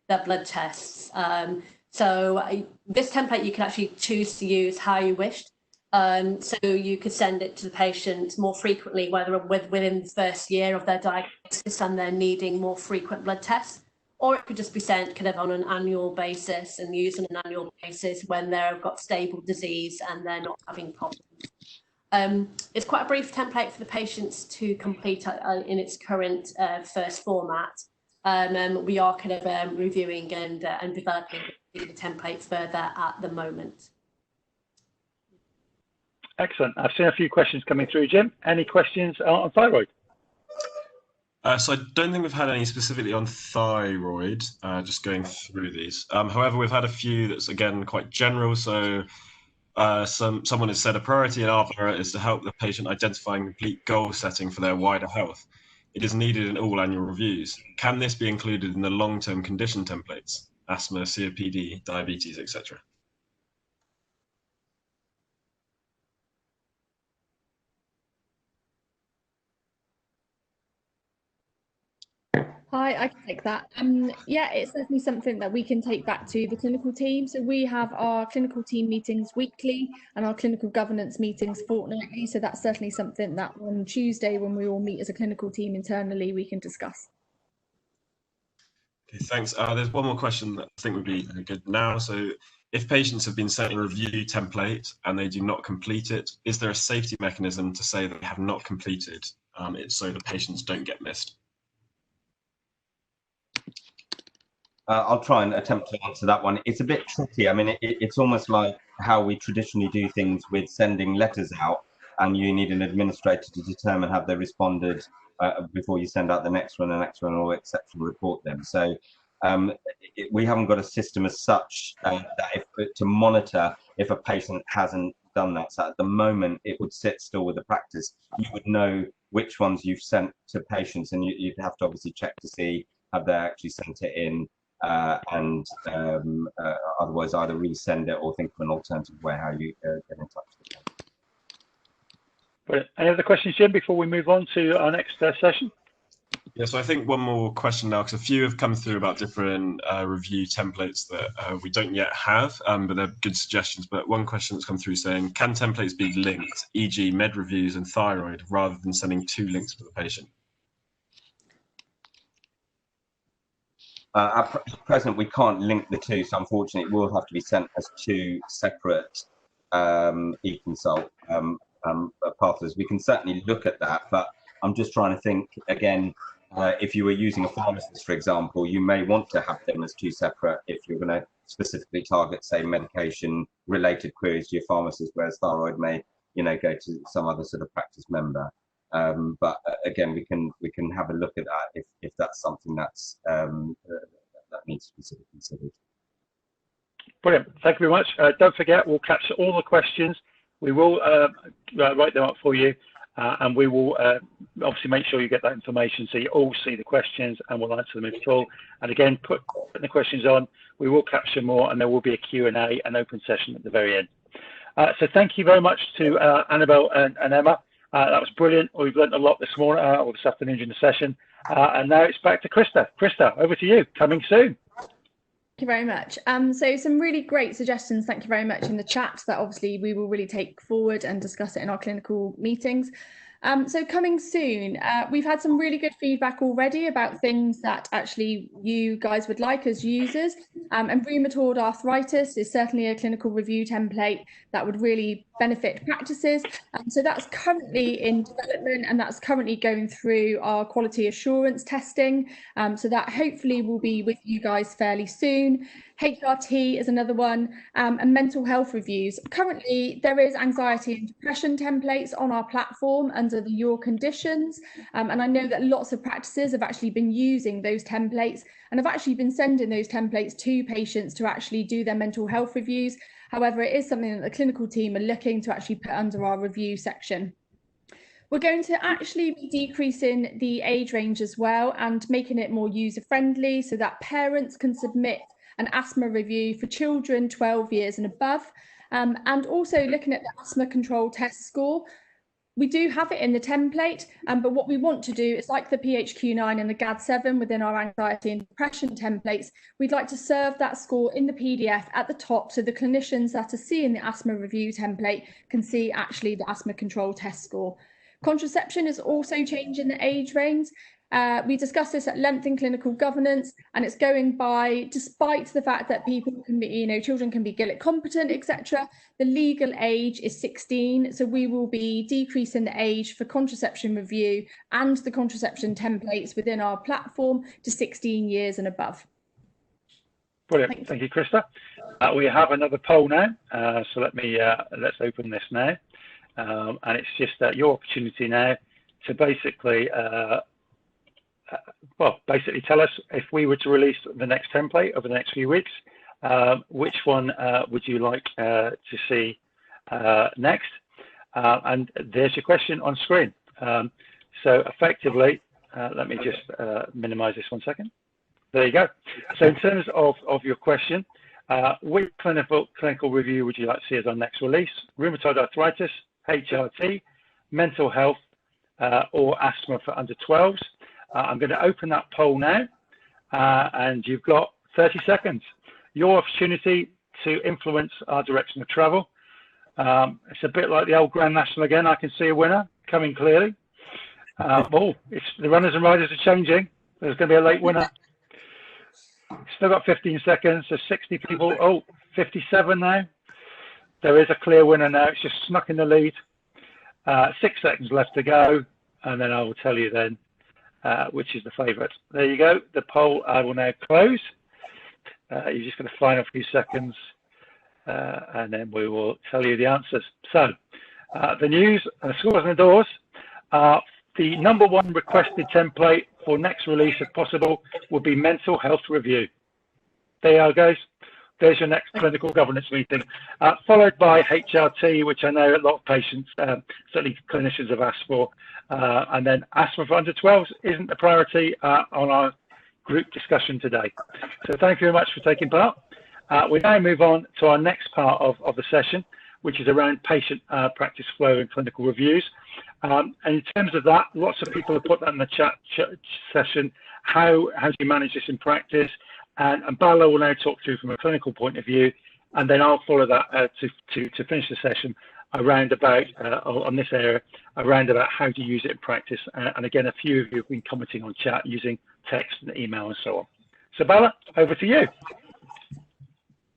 their blood tests. So this template you can actually choose to use how you wished. So you could send it to the patient more frequently, whether within the first year of their diagnosis and they're needing more frequent blood tests, or it could just be sent on an annual basis and used on an annual basis when they've got stable disease and they're not having problems. It's quite a brief template for the patients to complete in its current first format. We are reviewing and developing the template further at the moment. Excellent. I've seen a few questions coming through, Jim. Any questions on thyroid? So I don't think we've had any specifically on thyroid, just going through these. However, we've had a few that's, again, quite general. So someone has said a priority in our borough is to help the patient identify complete goal setting for their wider health. It is needed in all annual reviews. Can this be included in the long-term condition templates? Asthma, COPD, diabetes, etc. Hi, I can take that. Yeah, it's certainly something that we can take back to the clinical team. So we have our clinical team meetings weekly and our clinical governance meetings fortnightly. So that's certainly something that on Tuesday, when we all meet as a clinical team internally, we can discuss. Okay, thanks. There's one more question that I think would be good now. So if patients have been sent a review template and they do not complete it, is there a safety mechanism to say that they have not completed it so the patients don't get missed? I'll try and attempt to answer that one. It's a bit tricky. I mean, it's almost like how we traditionally do things with sending letters out, and you need an administrator to determine have they responded before you send out the next one, or exception report them. So we haven't got a system as such to monitor if a patient hasn't done that. So at the moment, it would sit still with the practice. You would know which ones you've sent to patients, and you'd have to obviously check to see have they actually sent it in. Otherwise either resend it or think of an alternative way how you get in touch with them. Brilliant. Any other questions, Jim, before we move on to our next session? Yeah, so I think one more question now, because a few have come through about different review templates that we don't yet have, but they're good suggestions. But one question that's come through saying, can templates be linked, e.g. med reviews and thyroid, rather than sending 2 links to the patient? At present, we can't link the two, so unfortunately, it will have to be sent as 2 separate eConsult pathways. We can certainly look at that, but I'm just trying to think again. If you were using a pharmacist, for example, you may want to have them as 2 separate if you're going to specifically target, say, medication-related queries to your pharmacist, whereas thyroid may, go to some other sort of practice member. But again, we can have a look at that if that's something that's that needs to be sort of considered. Brilliant. Thank you very much. Don't forget, we'll capture all the questions. We will write them up for you, and we will obviously make sure you get that information so you all see the questions, and we'll answer them in full. And again, put the questions on. We will capture more, and there will be a Q&A, an open session at the very end. So thank you very much to Annabel and Emma. That was brilliant. We've learned a lot this morning or this afternoon in the session. And now it's back to Krista. Krista, over to you. Coming soon. Thank you very much. So some really great suggestions. Thank you very much in the chat that obviously we will really take forward and discuss it in our clinical meetings. So coming soon, we've had some really good feedback already about things that actually you guys would like as users. And rheumatoid arthritis is certainly a clinical review template that would really benefit practices. So that's currently in development, and that's currently going through our quality assurance testing. So that hopefully will be with you guys fairly soon. HRT is another one, and mental health reviews. Currently, there is anxiety and depression templates on our platform under the Your Conditions. And I know that lots of practices have actually been using those templates and have actually been sending those templates to patients to actually do their mental health reviews. However, it is something that the clinical team are looking to actually put under our review section. We're going to actually be decreasing the age range as well and making it more user-friendly so that parents can submit an asthma review for children 12 years and above, and also looking at the asthma control test score. We do have it in the template, but what we want to do is like the PHQ-9 and the GAD-7 within our anxiety and depression templates, we'd like to serve that score in the PDF at the top so the clinicians that are seeing the asthma review template can see actually the asthma control test score. Contraception is also changing the age range. We discussed this at length in clinical governance, and it's going by, despite the fact that people can be, children can be Gillick competent, etc. The legal age is 16, so we will be decreasing the age for contraception review and the contraception templates within our platform to 16 years and above. Brilliant. Thank you, Krista. We have another poll now, so let's open this now. and it's just your opportunity now to basically, basically tell us, if we were to release the next template over the next few weeks, which one would you like to see next? And there's your question on screen. So effectively, let me just minimize this 1 second. There you go. So in terms of your question, which clinical review would you like to see as our next release? Rheumatoid arthritis, HRT, mental health, or asthma for under 12s? I'm going to open that poll now, and you've got 30 seconds. Your opportunity to influence our direction of travel. It's a bit like the old Grand National again. I can see a winner coming clearly. The runners and riders are changing. There's going to be a late winner. Still got 15 seconds. So 60 people. 57 now. There is a clear winner now. It's just snuck in the lead. 6 seconds left to go, and then I will tell you then which is the favourite. There you go. The poll I will now close. You're just going to find a few seconds, and then we will tell you the answers. So the news and the scores and the doors. The #1 requested template for next release, if possible, would be mental health review. There you are, guys. There's your next clinical governance meeting, followed by HRT, which I know a lot of patients, certainly clinicians, have asked for. And then asthma for under 12s isn't a priority on our group discussion today. So thank you very much for taking part. We now move on to our next part of the session, which is around patient practice flow and clinical reviews. And in terms of that, lots of people have put that in the chat session. How do you manage this in practice? And Bala will now talk through from a clinical point of view, and then I'll follow that to finish the session around about on this area, around about how to use it in practice. And again, a few of you have been commenting on chat using text and email and so on. So Bala, over to you.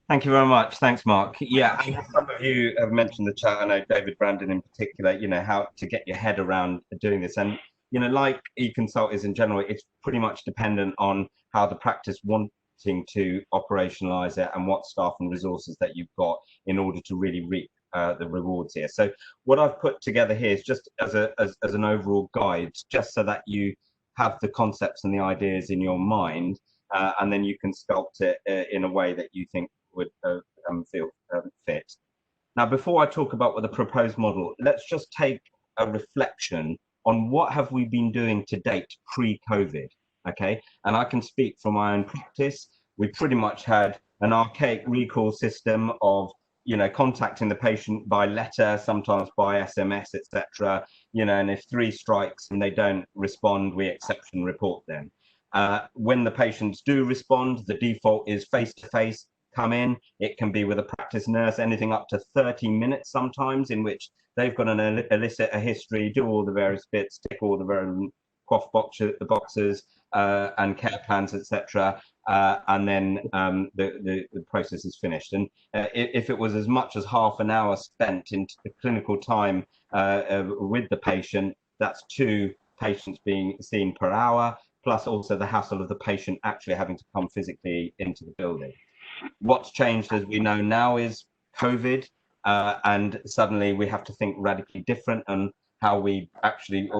Thank you very much. Thanks, Mark. Yeah, some of you have mentioned the chat. I know David Brandon in particular, how to get your head around doing this. And, like eConsult is in general, it's pretty much dependent on how the practice wanting to operationalize it and what staff and resources that you've got in order to really reap the rewards here. So what I've put together here is just as an overall guide, just so that you have the concepts and the ideas in your mind, and then you can sculpt it in a way that you think would feel fit. Now, before I talk about what the proposed model, let's just take a reflection on what have we been doing to date pre-COVID. Okay, and I can speak from my own practice. We pretty much had an archaic recall system of, contacting the patient by letter, sometimes by SMS, etc. And if 3 strikes and they don't respond, we exception report them. When the patients do respond, the default is face-to-face, come in. It can be with a practice nurse, anything up to 30 minutes sometimes, in which they've got to elicit a history, do all the various bits, tick all the various quaff boxes, and care plans, etc. And then the process is finished. And if it was as much as half an hour spent into the clinical time with the patient, that's 2 patients being seen per hour, plus also the hassle of the patient actually having to come physically into the building. What's changed, as we know now, is COVID, and suddenly we have to think radically different on how we actually,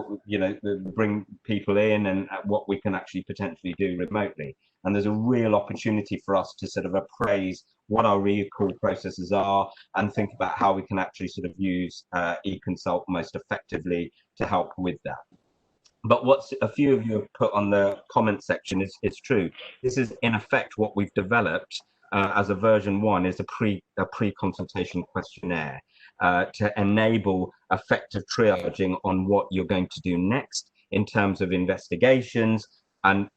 bring people in and what we can actually potentially do remotely. And there's a real opportunity for us to sort of appraise what our recall processes are and think about how we can actually sort of use eConsult most effectively to help with that. But what a few of you have put on the comment section is true. This is in effect what we've developed as a version 1 is a pre-consultation questionnaire to enable effective triaging on what you're going to do next in terms of investigations, and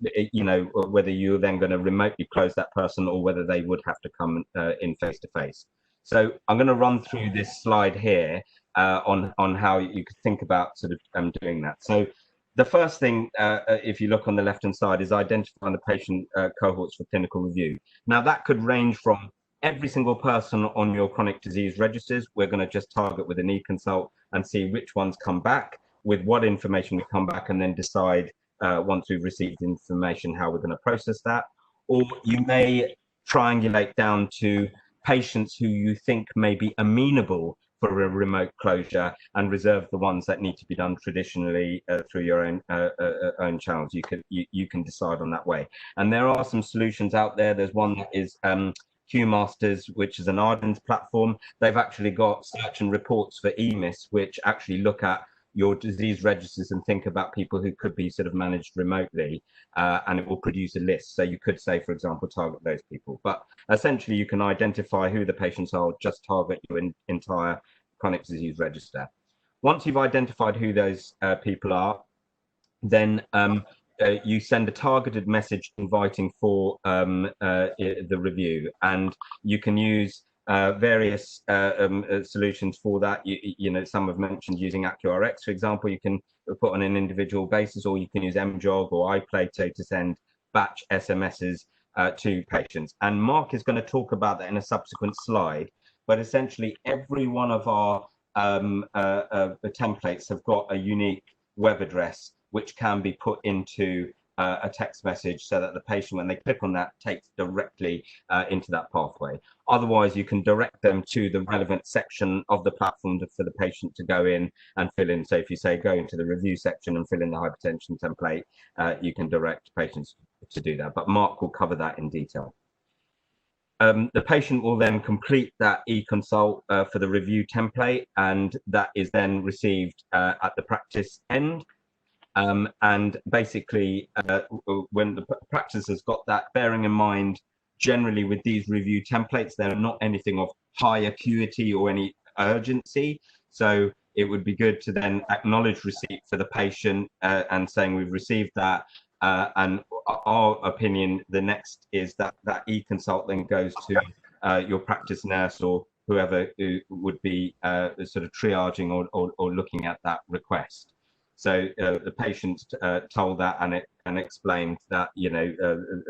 whether you're then going to remotely close that person or whether they would have to come in face to face. So I'm going to run through this slide here on how you could think about sort of doing that. So the first thing, if you look on the left-hand side, is identifying the patient cohorts for clinical review. Now, that could range from every single person on your chronic disease registers. We're going to just target with an eConsult and see which ones come back, with what information we come back, and then decide once we've received information how we're going to process that. Or you may triangulate down to patients who you think may be amenable for a remote closure and reserve the ones that need to be done traditionally through your own channels. You can decide on that way. And there are some solutions out there. There's one that is QMasters, which is an Aravinth platform. They've actually got search and reports for EMIS, which actually look at your disease registers and think about people who could be sort of managed remotely, and it will produce a list. So you could say, for example, target those people. But essentially, you can identify who the patients are, just target your entire chronic disease register. Once you've identified who those people are, then you send a targeted message inviting for the review, and you can use various solutions for that. You know, some have mentioned using AccuRx, for example. You can put on an individual basis, or you can use MJOG or iPlato to send batch SMSs to patients. And Mark is going to talk about that in a subsequent slide. But essentially, every one of our templates have got a unique web address which can be put into a text message, so that the patient, when they click on that, takes directly into that pathway. Otherwise, you can direct them to the relevant section of the platform for the patient to go in and fill in. So if you say go into the review section and fill in the hypertension template, you can direct patients to do that. But Mark will cover that in detail. The patient will then complete that eConsult for the review template, and that is then received at the practice end. And basically, when the practice has got that, bearing in mind, generally with these review templates, they're not anything of high acuity or any urgency. So it would be good to then acknowledge receipt for the patient and saying we've received that. And our opinion, the next is that that eConsult then goes to your practice nurse or whoever would be sort of triaging or looking at that request. So the patient told that and explained that, you know,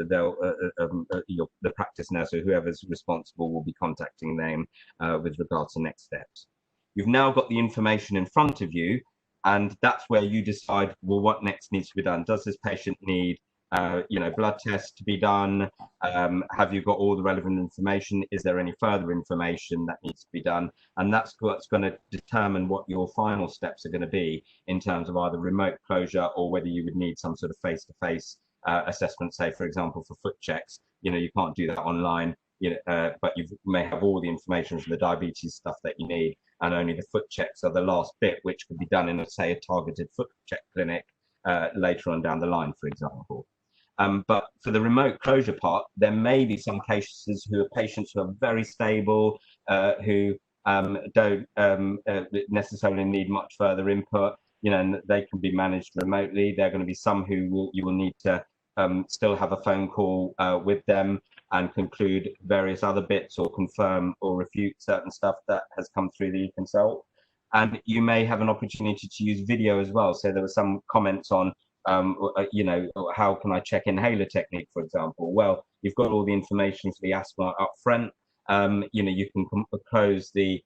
the practice nurse or whoever's responsible will be contacting them with regards to next steps. You've now got the information in front of you, and that's where you decide, well, what next needs to be done? Does this patient need you know, blood tests to be done? Have you got all the relevant information? Is there any further information that needs to be done? And that's what's going to determine what your final steps are going to be in terms of either remote closure or whether you would need some sort of face-to-face assessment, say, for example, for foot checks. You know, you can't do that online, you know, but you may have all the information from the diabetes stuff that you need, and only the foot checks are the last bit, which could be done in, say, a targeted foot check clinic later on down the line, for example. But for the remote closure part, there may be some cases who are patients who are very stable, who don't necessarily need much further input, you know, and they can be managed remotely. There are going to be some who you will need to still have a phone call with them and conclude various other bits or confirm or refute certain stuff that has come through the eConsult. And you may have an opportunity to use video as well. So there were some comments on you know, how can I check inhaler technique, for example? Well, you've got all the information for the asthma up front. You know, you can close the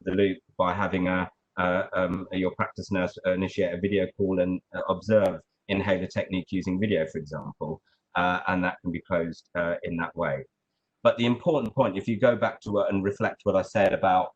loop by having your practice nurse initiate a video call and observe inhaler technique using video, for example, and that can be closed in that way. But the important point, if you go back to and reflect what I said about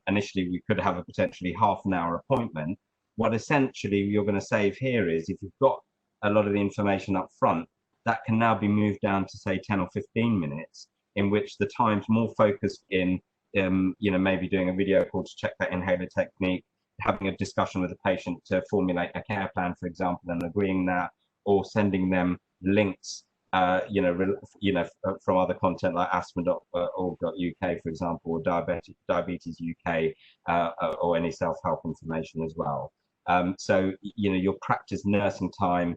initially we could have a potentially half-an-hour appointment, what essentially you're going to save here is if you've got a lot of the information up front, that can now be moved down to say 10 or 15 minutes, in which the time's more focused in, you know, maybe doing a video call to check that inhaler technique, having a discussion with the patient to formulate a care plan, for example, and agreeing that, or sending them links, you know, from other content like asthma.org.uk, for example, or Diabetes UK, or any self-help information as well. So, you know, your practice nursing time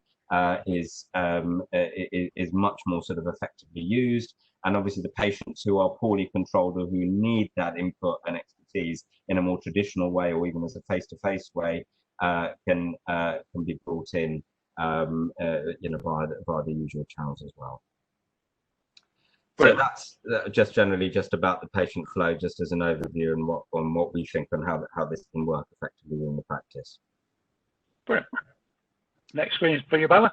is much more sort of effectively used. And obviously the patients who are poorly controlled or who need that input and expertise in a more traditional way, or even as a face-to-face way, can be brought in, you know, via the usual channels as well. So that's just generally just about the patient flow, just as an overview, and what we think and how this can work effectively in the practice. Brilliant. Next screen is for you, Bella.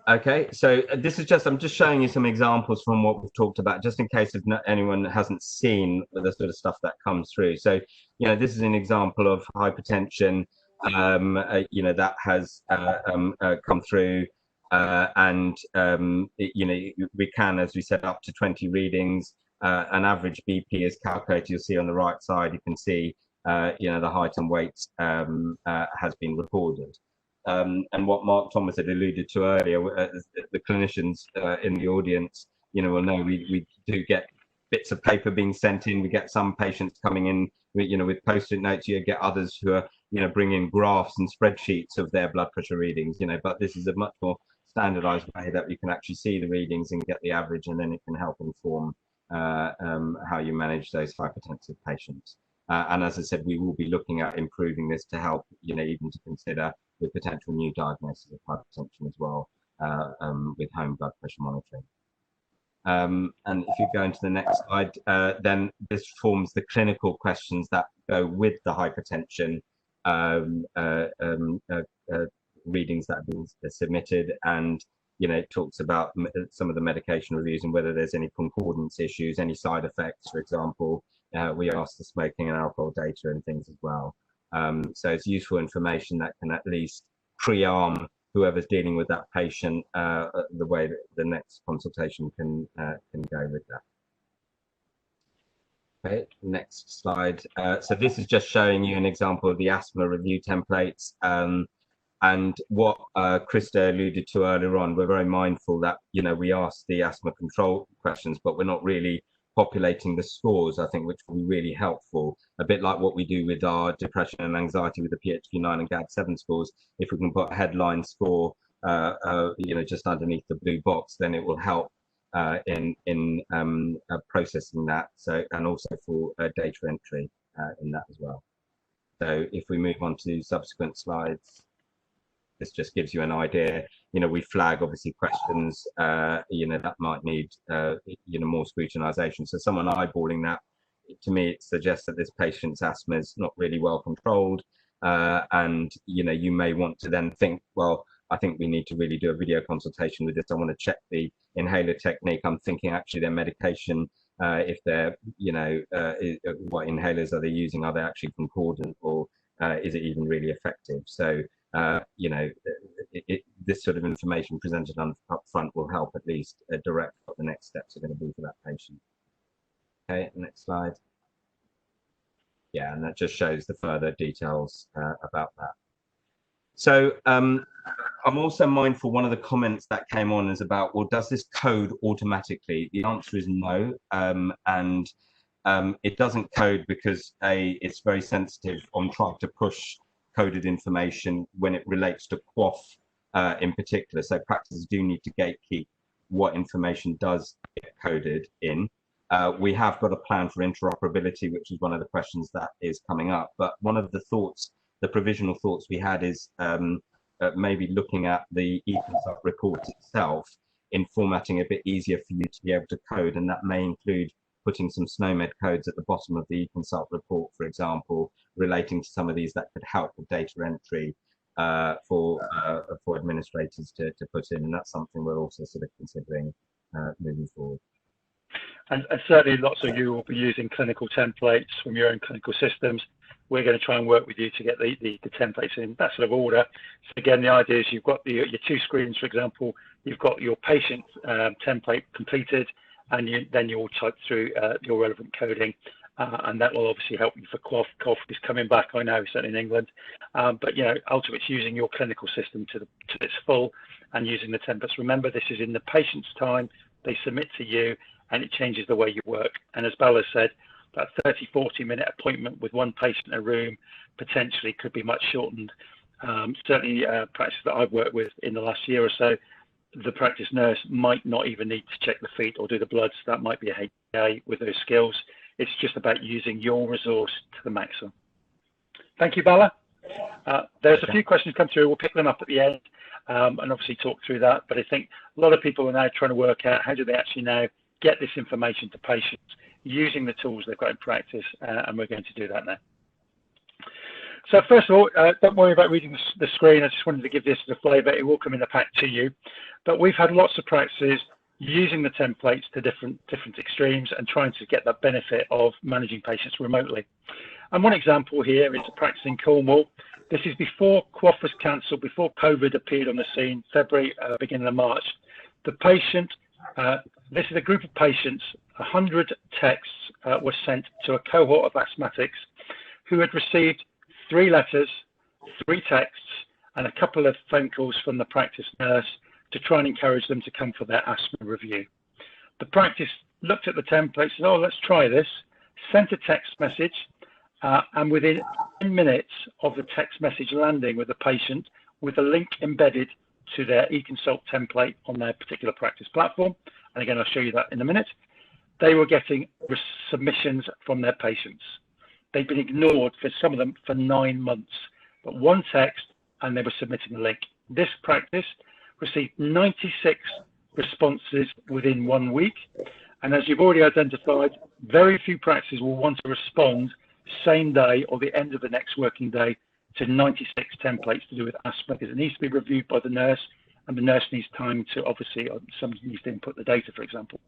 Okay, so this is I'm just showing you some examples from what we've talked about, just in case if anyone hasn't seen the sort of stuff that comes through. So, this is an example of hypertension, that has come through, and we can, as we said, up to 20 readings. An average BP is calculated. You'll see on the right side, you can see, the height and weight has been recorded. And what Mark Thomas had alluded to earlier, the clinicians in the audience, will know we do get bits of paper being sent in. We get some patients coming in, with post-it notes. You get others who are, bringing graphs and spreadsheets of their blood pressure readings. But this is a much more standardized way that you can actually see the readings and get the average, and then it can help inform how you manage those hypertensive patients. And as I said, we will be looking at improving this to help, even to consider with potential new diagnosis of hypertension as well, with home blood pressure monitoring. And if you go into the next slide, then this forms the clinical questions that go with the hypertension readings that have been submitted, and it talks about some of the medication reviews and whether there's any concordance issues, any side effects, for example. We ask the smoking and alcohol data and things as well. So it's useful information that can at least pre-arm whoever's dealing with that patient the way that the next consultation can go with that. Okay, next slide. So this is just showing you an example of the asthma review templates. And what Krista alluded to earlier on, we're very mindful that, we ask the asthma control questions, but we're not really populating the scores, I think, which will be really helpful. A bit like what we do with our depression and anxiety with the PHQ-9 and GAD-7 scores. If we can put a headline score, just underneath the blue box, then it will help in processing that. So, and also for data entry in that as well. So if we move on to subsequent slides, this just gives you an idea. We flag obviously questions, that might need, more scrutinization. So someone eyeballing that, to me, it suggests that this patient's asthma is not really well controlled. And, you may want to then think, well, I think we need to really do a video consultation with this. I want to check the inhaler technique. I'm thinking actually their medication, if they're, what inhalers are they using? Are they actually concordant, or is it even really effective? So, this sort of information presented up front will help at least direct what the next steps are going to be for that patient. Okay, next slide. Yeah, and that just shows the further details about that. So I'm also mindful, one of the comments that came on is about, well, does this code automatically? The answer is no. And it doesn't code because it's very sensitive on trying to push coded information when it relates to QOF in particular. So practices do need to gatekeep what information does get coded in. We have got a plan for interoperability, which is one of the questions that is coming up. But one of the thoughts, the provisional thoughts we had is maybe looking at the eConsult report itself in formatting a bit easier for you to be able to code, and that may include putting some SNOMED codes at the bottom of the eConsult report, for example, relating to some of these that could help with data entry for administrators to put in, and that's something we're also sort of considering moving forward. And certainly lots of you will be using clinical templates from your own clinical systems. We're going to try and work with you to get the templates in that sort of order. So again, the idea is you've got your two screens, for example, you've got your patient template completed, and then you'll type through your relevant coding, and that will obviously help you for QOF. QOF is coming back, I know, certainly in England, but ultimately it's using your clinical system to its full and using the templates. Remember, this is in the patient's time, they submit to you, and it changes the way you work. And as Bala said, that 30-40 minute appointment with one patient in a room potentially could be much shortened. Certainly practice that I've worked with in the last year or so, the practice nurse might not even need to check the feet or do the bloods. That might be a HCA with those skills. It's just about using your resource to the maximum. Thank you, Bala. There's a few questions come through. We'll pick them up at the end and obviously talk through that. But I think a lot of people are now trying to work out how do they actually now get this information to patients using the tools they've got in practice, and we're going to do that now. So first of all, don't worry about reading the screen. I just wanted to give this as a flavour. It will come in the pack to you. But we've had lots of practices using the templates to different extremes and trying to get the benefit of managing patients remotely. And one example here is a practice in Cornwall. This is before QoF was cancelled, before COVID appeared on the scene, February, beginning of March. The patient, this is a group of patients, 100 texts were sent to a cohort of asthmatics who had received 3 letters, 3 texts, and a couple of phone calls from the practice nurse to try and encourage them to come for their asthma review. The practice looked at the template, said, oh, let's try this, sent a text message, and within 10 minutes of the text message landing with the patient, with a link embedded to their eConsult template on their particular practice platform, and again, I'll show you that in a minute, they were getting submissions from their patients. They'd been ignored for some of them for 9 months, but one text and they were submitting a link. This practice received 96 responses within 1 week. And as you've already identified, very few practices will want to respond same day or the end of the next working day to 96 templates to do with asthma, because it needs to be reviewed by the nurse, and the nurse needs time to, obviously, somebody needs to input the data, for example.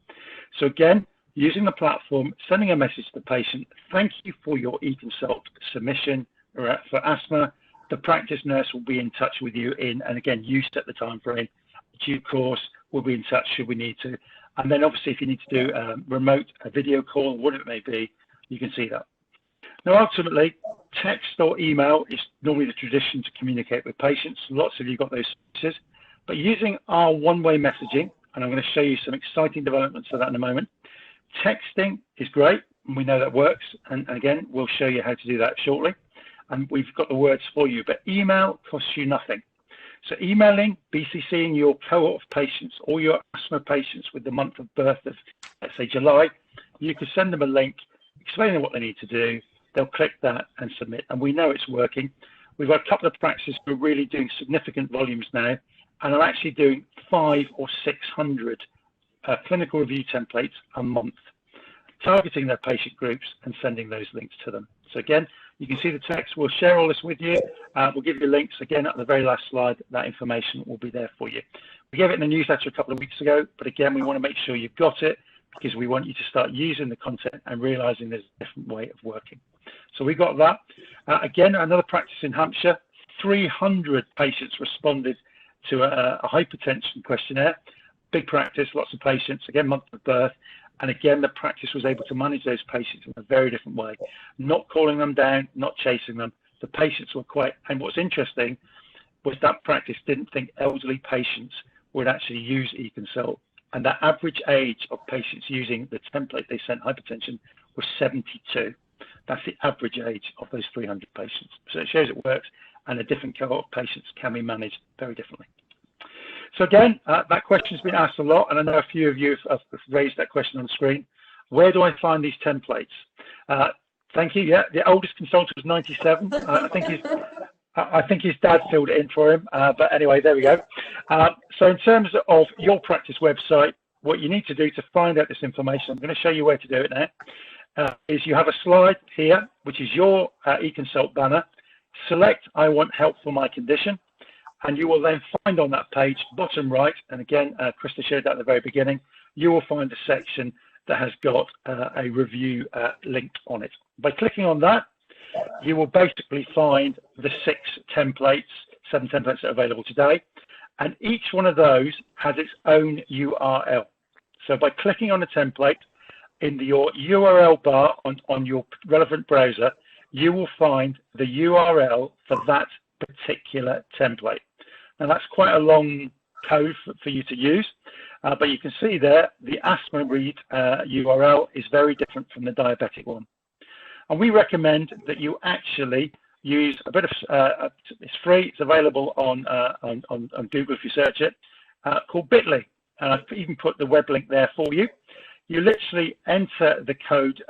So again, using the platform, sending a message to the patient, thank you for your eConsult submission for asthma. The practice nurse will be in touch with you and again, you set the time frame. Due course, we'll be in touch should we need to. And then obviously if you need to do a video call, whatever it may be, you can see that. Now, ultimately, text or email is normally the tradition to communicate with patients. Lots of you got those services, but using our one-way messaging, and I'm going to show you some exciting developments for that in a moment. Texting is great, and we know that works. And again, we'll show you how to do that shortly. And we've got the words for you, but email costs you nothing. So emailing, BCCing your cohort of patients, all your asthma patients with the month of birth of, let's say, July, you could send them a link explaining what they need to do. They'll click that and submit, and we know it's working. We've got a couple of practices who are really doing significant volumes now, and are actually doing 500 or 600 clinical review templates a month, targeting their patient groups and sending those links to them. So again, you can see the text. We'll share all this with you. We'll give you links. Again, at the very last slide, that information will be there for you. We gave it in the newsletter a couple of weeks ago, but again, we want to make sure you've got it because we want you to start using the content and realizing there's a different way of working. So we got that. Again, another practice in Hampshire, 300 patients responded to a hypertension questionnaire. Big practice, lots of patients, again, month of birth. And again, the practice was able to manage those patients in a very different way, not calling them down, not chasing them. The patients were quite, and what's interesting was that practice didn't think elderly patients would actually use eConsult. And the average age of patients using the template they sent hypertension was 72. That's the average age of those 300 patients. So it shows it works, and a different cohort of patients can be managed very differently. So again, that question's been asked a lot, and I know a few of you have raised that question on the screen. Where do I find these templates? Thank you. Yeah, the oldest consultant was 97. I think his dad filled it in for him. But anyway, there we go. So in terms of your practice website, what you need to do to find out this information, I'm going to show you where to do it now, is you have a slide here, which is your eConsult banner. Select, I want help for my condition. And you will then find on that page, bottom right, and again, Krista showed that at the very beginning, you will find a section that has got a review link on it. By clicking on that, you will basically find the 7 templates that are available today. And each one of those has its own URL. So by clicking on a template in your URL bar on your relevant browser, you will find the URL for that particular template. Now that's quite a long code for you to use, but you can see there the asthma read URL is very different from the diabetic one. And we recommend that you actually use a bit of, it's free, it's available on Google if you search it, called Bitly. And I've even put the web link there for you. You literally enter the code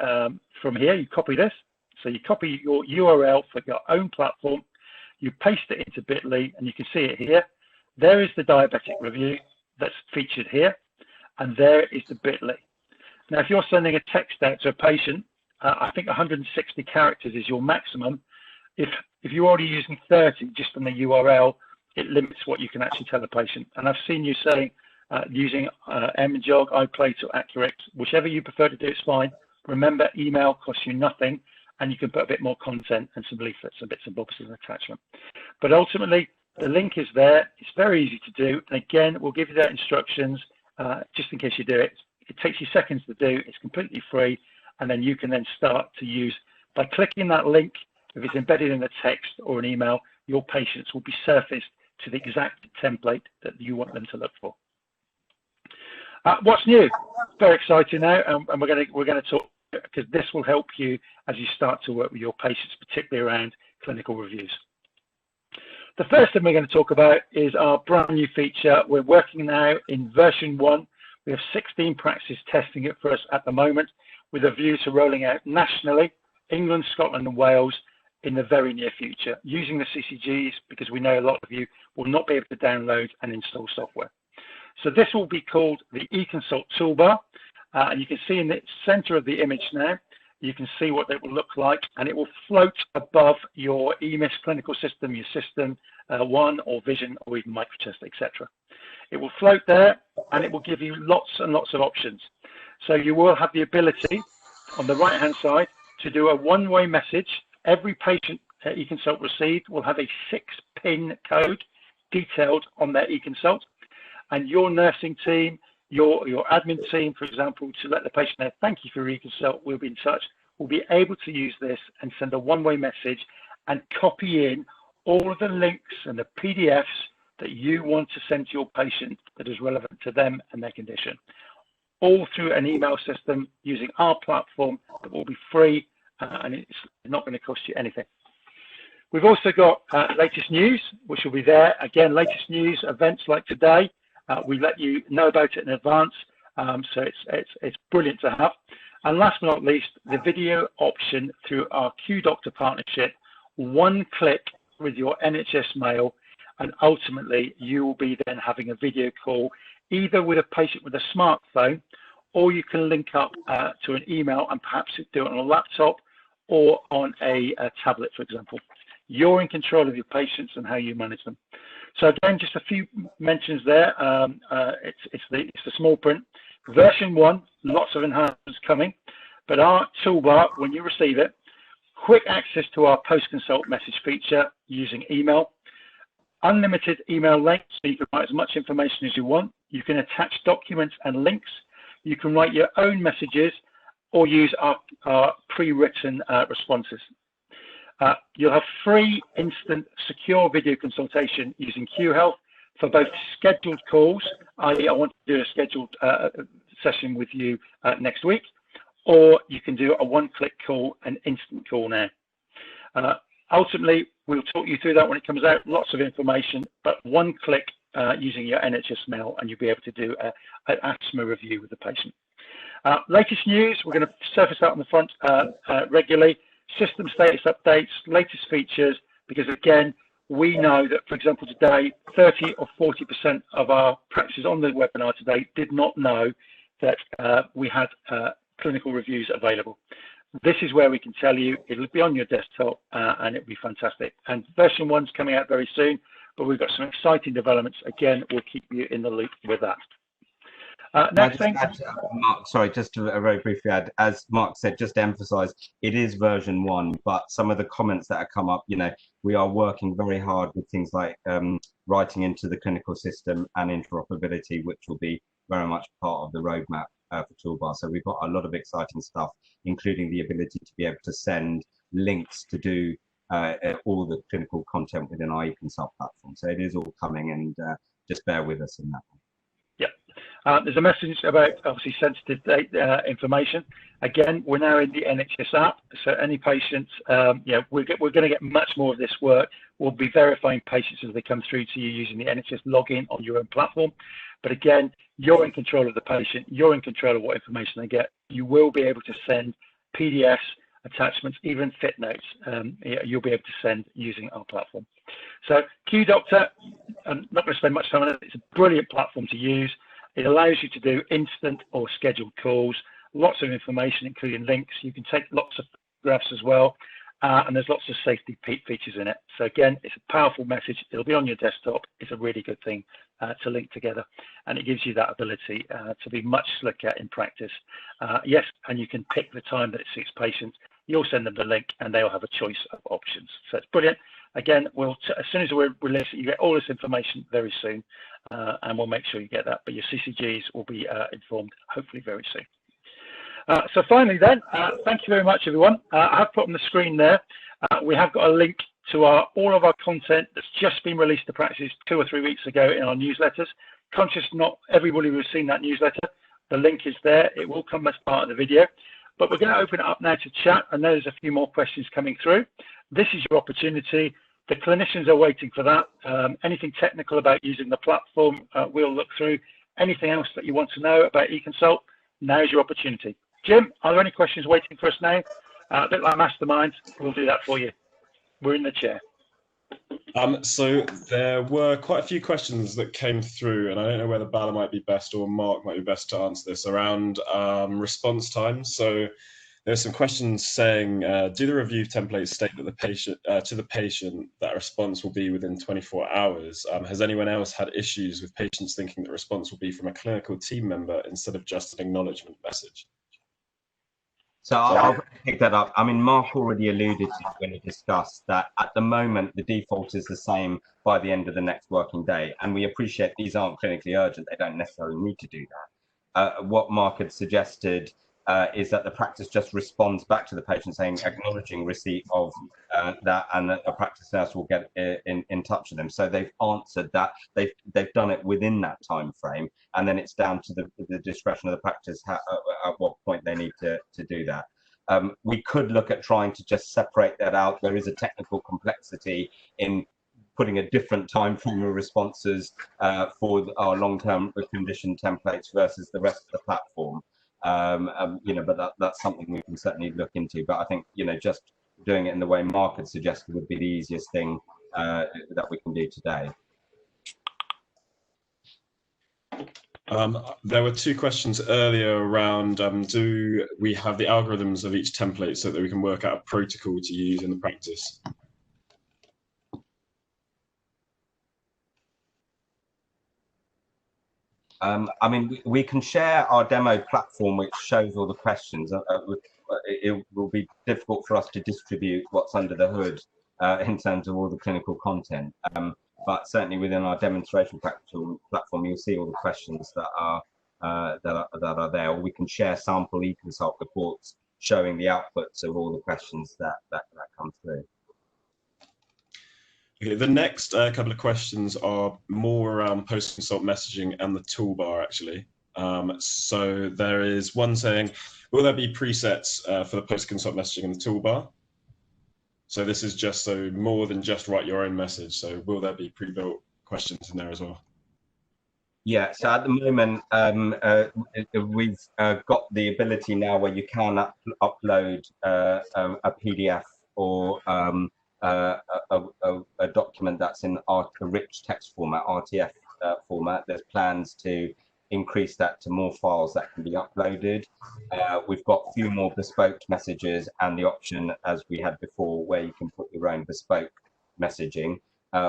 from here, you copy this. So you copy your URL for your own platform, you paste it into Bitly, and you can see it here. There is the diabetic review that's featured here, and there is the Bitly. Now, if you're sending a text out to a patient, I think 160 characters is your maximum. If If you're already using 30 just on the URL, it limits what you can actually tell the patient. And I've seen you saying using MJog, iPlate, or Accurate, whichever you prefer to do, it's fine. Remember, email costs you nothing, and you can put a bit more content and some leaflets and bits and bobs as an attachment. But ultimately, the link is there. It's very easy to do. And again, we'll give you that instructions just in case you do it. It takes you seconds to do. It's completely free. And then you can then start to use, by clicking that link, if it's embedded in a text or an email, your patients will be surfaced to the exact template that you want them to look for. What's new? Very exciting now, and we're going to talk, because this will help you as you start to work with your patients, particularly around clinical reviews. The first thing we're going to talk about is our brand new feature. We're working now in version 1. We have 16 practices testing it for us at the moment, with a view to rolling out nationally, England, Scotland and Wales in the very near future, using the CCGs, because we know a lot of you will not be able to download and install software. So this will be called the eConsult toolbar, and you can see in the center of the image now, you can see what it will look like, and it will float above your EMIS clinical system, your System 1 or Vision or even Microtest, etc. It will float there, and it will give you lots and lots of options. So you will have the ability on the right-hand side to do a one-way message. Every patient eConsult received will have a 6-pin code detailed on their eConsult, and your nursing team, your admin team, for example, to let the patient know, thank you for your eConsult, we'll be in touch, will be able to use this and send a one-way message and copy in all of the links and the PDFs that you want to send to your patient that is relevant to them and their condition, all through an email system using our platform that will be free, and it's not going to cost you anything. We've also got latest news, which will be there. Again, latest news, events like today, we let you know about it in advance, so it's brilliant to have. And last but not least, the video option through our QDoctor partnership, one click with your NHS mail, and ultimately you will be then having a video call either with a patient with a smartphone, or you can link up to an email and perhaps do it on a laptop or on a tablet, for example. You're in control of your patients and how you manage them. So again, just a few mentions there. It's the small print. Version 1, lots of enhancements coming, but our toolbar, when you receive it, quick access to our post-consult message feature using email, unlimited email length, so you can write as much information as you want. You can attach documents and links. You can write your own messages or use our pre-written responses. You'll have free, instant, secure video consultation using QHealth for both scheduled calls, i.e. I want to do a scheduled session with you next week, or you can do a one-click call, an instant call now. Ultimately, we'll talk you through that when it comes out, lots of information, but one click using your NHS mail and you'll be able to do an asthma review with the patient. Latest news, we're going to surface that on the front regularly. System status updates, latest features, because again, we know that, for example, today, 30 or 40% of our practices on the webinar today did not know that we had clinical reviews available. This is where we can tell you, it'll be on your desktop and it'll be fantastic. And version 1's coming out very soon, but we've got some exciting developments. Again, we'll keep you in the loop with that. Next thing. Mark, sorry, just to very briefly add, as Mark said, just to emphasize, it is version 1, but some of the comments that have come up, we are working very hard with things like writing into the clinical system and interoperability, which will be very much part of the roadmap for Toolbar. So we've got a lot of exciting stuff, including the ability to be able to send links to do all the clinical content within our eConsult platform. So it is all coming, and just bear with us in that one. There's a message about obviously sensitive data, information. Again, we're now in the NHS app, so any patients, we're going to get much more of this work. We'll be verifying patients as they come through to you using the NHS login on your own platform. But again, you're in control of the patient. You're in control of what information they get. You will be able to send PDFs, attachments, even fit notes. You'll be able to send using our platform. So QDoctor, I'm not going to spend much time on it. It's a brilliant platform to use. It allows you to do instant or scheduled calls, lots of information, including links. You can take lots of photographs as well. and there's lots of safety features in it. So again, it's a powerful message. It'll be on your desktop. It's a really good thing to link together, and it gives you that ability to be much slicker in practice. Yes, and you can pick the time that it suits patients. You'll send them the link, and they'll have a choice of options. So it's brilliant. Again, as soon as we release it, you get all this information very soon, and we'll make sure you get that. But your CCGs will be informed hopefully very soon. So finally then, thank you very much, everyone. I have put on the screen there, we have got a link to all of our content that's just been released to practice 2 or 3 weeks ago in our newsletters. Conscious not everybody will have seen that newsletter. The link is there. It will come as part of the video. But we're going to open it up now to chat. I know there's a few more questions coming through. This is your opportunity. The clinicians are waiting for that. Anything technical about using the platform, we'll look through. Anything else that you want to know about eConsult, now's your opportunity. Jim, are there any questions waiting for us now? A bit like Masterminds, we'll do that for you. We're in the chair. So there were quite a few questions that came through, and I don't know whether Bala might be best or Mark might be best to answer this around response time. So there's some questions saying, do the review templates state that the patient to the patient that a response will be within 24 hours? Has anyone else had issues with patients thinking that response will be from a clinical team member instead of just an acknowledgement message? So I'll pick that up. I mean, Mark already alluded to when he discussed that at the moment, the default is the same by the end of the next working day. And we appreciate these aren't clinically urgent. They don't necessarily need to do that. What Mark had suggested is that the practice just responds back to the patient saying, acknowledging receipt of that, and that a practice nurse will get in touch with them. So they've answered that. They've done it within that time frame, and then it's down to the discretion of the practice at what point they need to do that. We could look at trying to just separate that out. There is a technical complexity in putting a different time frame of responses for our long-term condition templates versus the rest of the platform. But that's something we can certainly look into. But I think, just doing it in the way Mark had suggested would be the easiest thing that we can do today. There were 2 questions earlier around, do we have the algorithms of each template so that we can work out a protocol to use in the practice? I mean, we can share our demo platform, which shows all the questions. It will be difficult for us to distribute what's under the hood in terms of all the clinical content. But certainly within our demonstration platform, you'll see all the questions that are there. Or we can share sample eConsult reports showing the outputs of all the questions that come through. Okay, the next couple of questions are more around post-consult messaging and the toolbar, actually. So there is one saying, will there be presets for the post-consult messaging in the toolbar? So this is just so more than just write your own message. So will there be pre-built questions in there as well? Yeah, so at the moment, we've got the ability now where you can upload a PDF or a document that's in a rich text format, RTF format. There's plans to increase that to more files that can be uploaded. We've got a few more bespoke messages and the option, as we had before, where you can put your own bespoke messaging.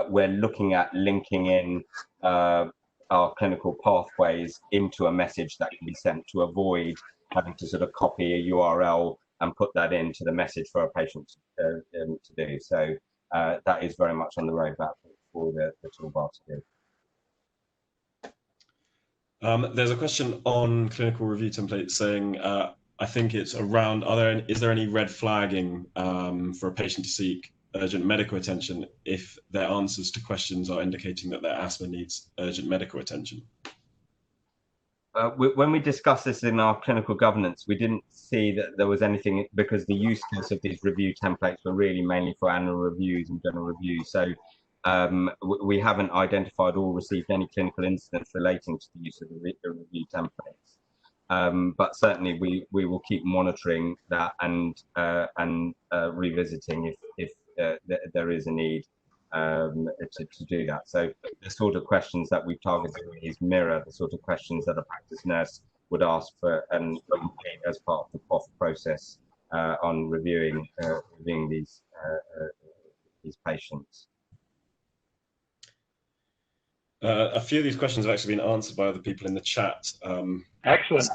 We're looking at linking in our clinical pathways into a message that can be sent to avoid having to sort of copy a URL and put that into the message for a patient to do. So that is very much on the roadmap for the toolbar to do. There's a question on clinical review templates saying, I think it's around, is there any red flagging for a patient to seek urgent medical attention if their answers to questions are indicating that their asthma needs urgent medical attention? When we discussed this in our clinical governance, we didn't see that there was anything, because the use case of these review templates were really mainly for annual reviews and general reviews. So we haven't identified or received any clinical incidents relating to the use of the review templates. But certainly we will keep monitoring that and revisiting if there is a need to do that. So the sort of questions that we've targeted is mirror the sort of questions that a practice nurse would ask for and as part of the POF process on reviewing these patients. A few of these questions have actually been answered by other people in the chat. Excellent.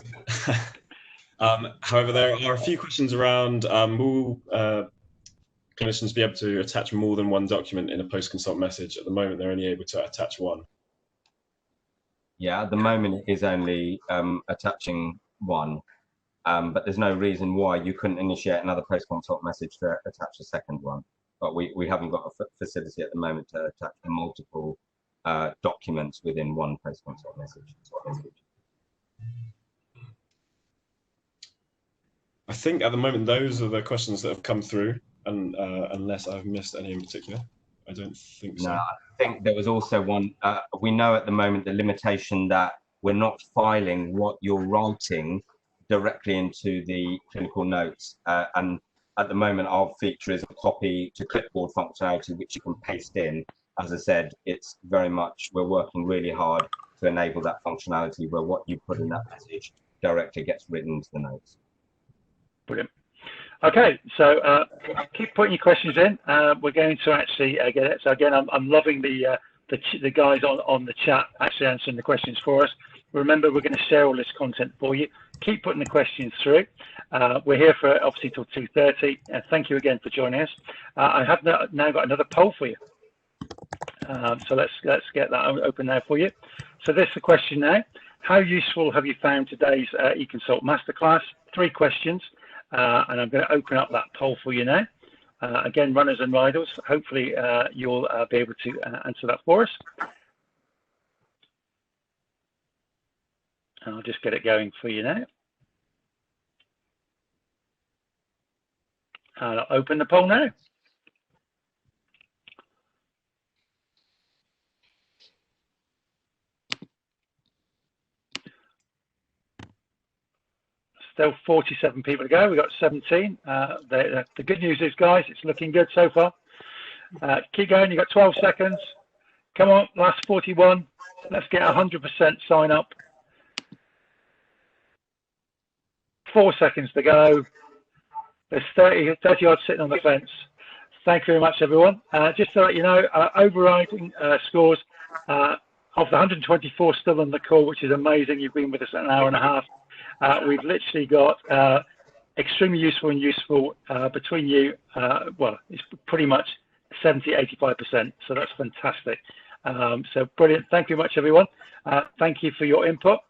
However, there are a few questions around will clinicians be able to attach more than one document in a post-consult message? At the moment, they're only able to attach one. Yeah, at the moment it is only attaching one, but there's no reason why you couldn't initiate another post-consult message to attach a second one. But we haven't got a facility at the moment to attach multiple documents within one post-consult message. I think at the moment those are the questions that have come through, and unless I've missed any in particular, I don't think so. No, I think there was also one. We know at the moment the limitation that we're not filing what you're writing directly into the clinical notes, and at the moment our feature is a copy to clipboard functionality which you can paste in. As I said, it's very much, we're working really hard to enable that functionality where what you put in that message directly gets written into the notes. Brilliant. Okay, so keep putting your questions in. We're going to actually get it. So again, I'm loving the guys on the chat actually answering the questions for us. Remember, we're going to share all this content for you. Keep putting the questions through. We're here for obviously till 2:30. Thank you again for joining us. I have now got another poll for you. So let's get that open now for you. So this is the question now. How useful have you found today's eConsult Masterclass? 3 questions. And I'm going to open up that poll for you now. Again, runners and riders, hopefully you'll be able to answer that for us. I'll just get it going for you now. And I'll open the poll now. Still 47 people to go. We've got 17. The good news is, guys, it's looking good so far. Keep going. You've got 12 seconds. Come on, last 41. Let's get 100% sign up. 4 seconds to go. There's 30 odds sitting on the fence. Thank you very much, everyone. Just to let you know, overriding scores of the 124 still on the call, which is amazing. You've been with us an hour and a half. We've literally got extremely useful and useful between you. Well, it's pretty much 70–85%. So that's fantastic. So brilliant. Thank you very much, everyone. Thank you for your input.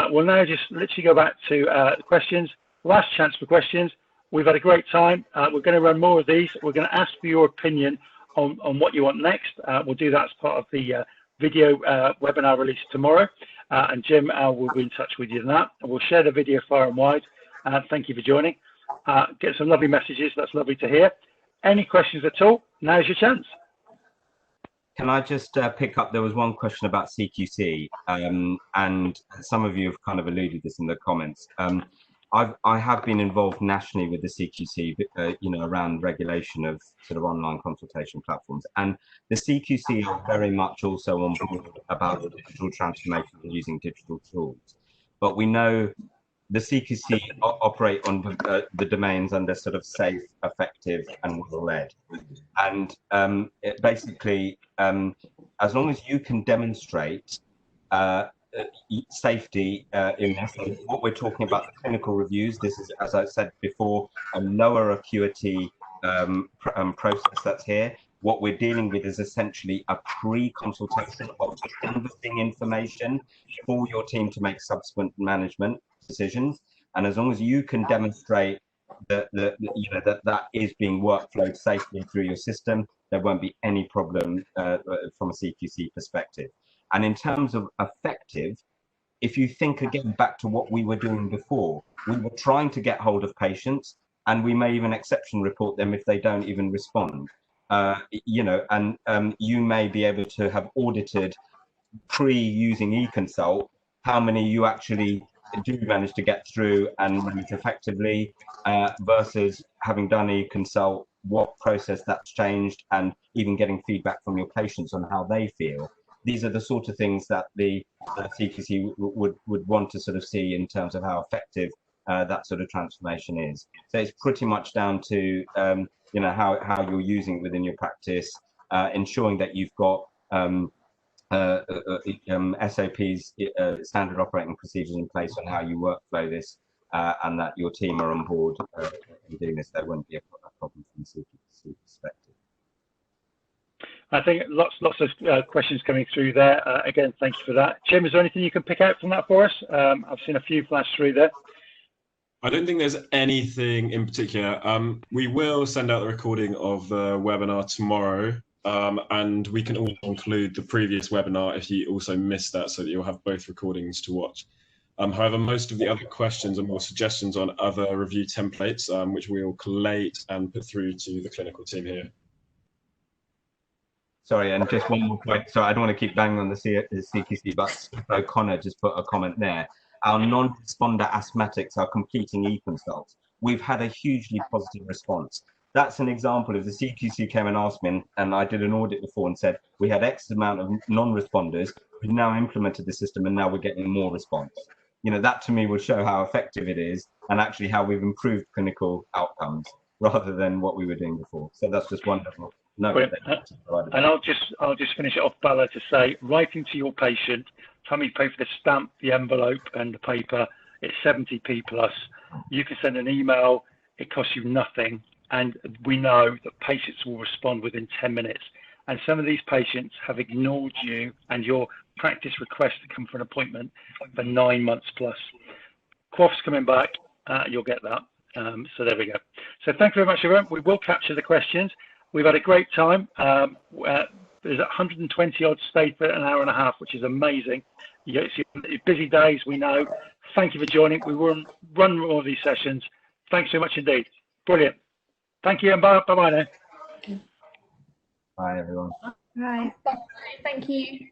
We'll now just literally go back to the questions. Last chance for questions. We've had a great time. We're going to run more of these. We're going to ask for your opinion on what you want next. We'll do that as part of the video webinar release tomorrow. And Jim will be in touch with you on that. And we'll share the video far and wide. Thank you for joining. Get some lovely messages. That's lovely to hear. Any questions at all? Now's your chance. Can I just pick up, there was one question about CQC, and some of you have kind of alluded this in the comments. I have been involved nationally with the CQC, you know, around regulation of sort of online consultation platforms, and the CQC are very much also on board about the digital transformation and using digital tools. But we know the CQC operate on the domains under sort of safe, effective, and well-led. And basically, as long as you can demonstrate safety in this, what we're talking about, the clinical reviews, this is, as I said before, a lower acuity process that's here. What we're dealing with is essentially a pre-consultation of canvassing information for your team to make subsequent management decisions. And as long as you can demonstrate that that is being workflowed safely through your system, there won't be any problem from a CQC perspective. And in terms of effective, if you think again back to what we were doing before, we were trying to get hold of patients, and we may even exception report them if they don't even respond. You know, and you may be able to have audited pre-using eConsult how many you actually do manage to get through and manage effectively, versus having done eConsult, what process that's changed, and even getting feedback from your patients on how they feel. These are the sort of things that the CQC would want to sort of see in terms of how effective that sort of transformation is. So it's pretty much down to you know, how you're using it within your practice, ensuring that you've got SOPs, standard operating procedures in place on how you workflow this, and that your team are on board in doing this. There won't be a problem from the CQC perspective. I think lots of questions coming through there. Again, thank you for that. Jim, is there anything you can pick out from that for us? I've seen a few flash through there. I don't think there's anything in particular. We will send out the recording of the webinar tomorrow, and we can also include the previous webinar if you also missed that, so that you'll have both recordings to watch. However, most of the other questions are more suggestions on other review templates, which we will collate and put through to the clinical team here. Sorry, and just one more point. So I don't want to keep banging on the CQC, but O'Connor just put a comment there. Our non-responder asthmatics are completing eConsult. We've had a hugely positive response. That's an example of the CQC came and asked me, and I did an audit before and said, we had X amount of non-responders. We've now implemented the system and now we're getting more response. You know, that to me would show how effective it is and actually how we've improved clinical outcomes rather than what we were doing before. So that's just wonderful. No, and I'll just finish it off, Bala, to say, writing to your patient, time you pay for the stamp, the envelope and the paper, it's 70p plus. You can send an email, it costs you nothing, and we know that patients will respond within 10 minutes. And some of these patients have ignored you and your practice request to come for an appointment for 9 months plus. Quaff's coming back, you'll get that. So there we go. So thank you very much, everyone. We will capture the questions. We've had a great time. There's 120 odd stayed for an hour and a half, which is amazing. It's busy days, we know. Thank you for joining. We will run more of these sessions. Thanks so much indeed. Brilliant. Thank you, and bye-bye now. Bye, everyone. Bye. Thank you.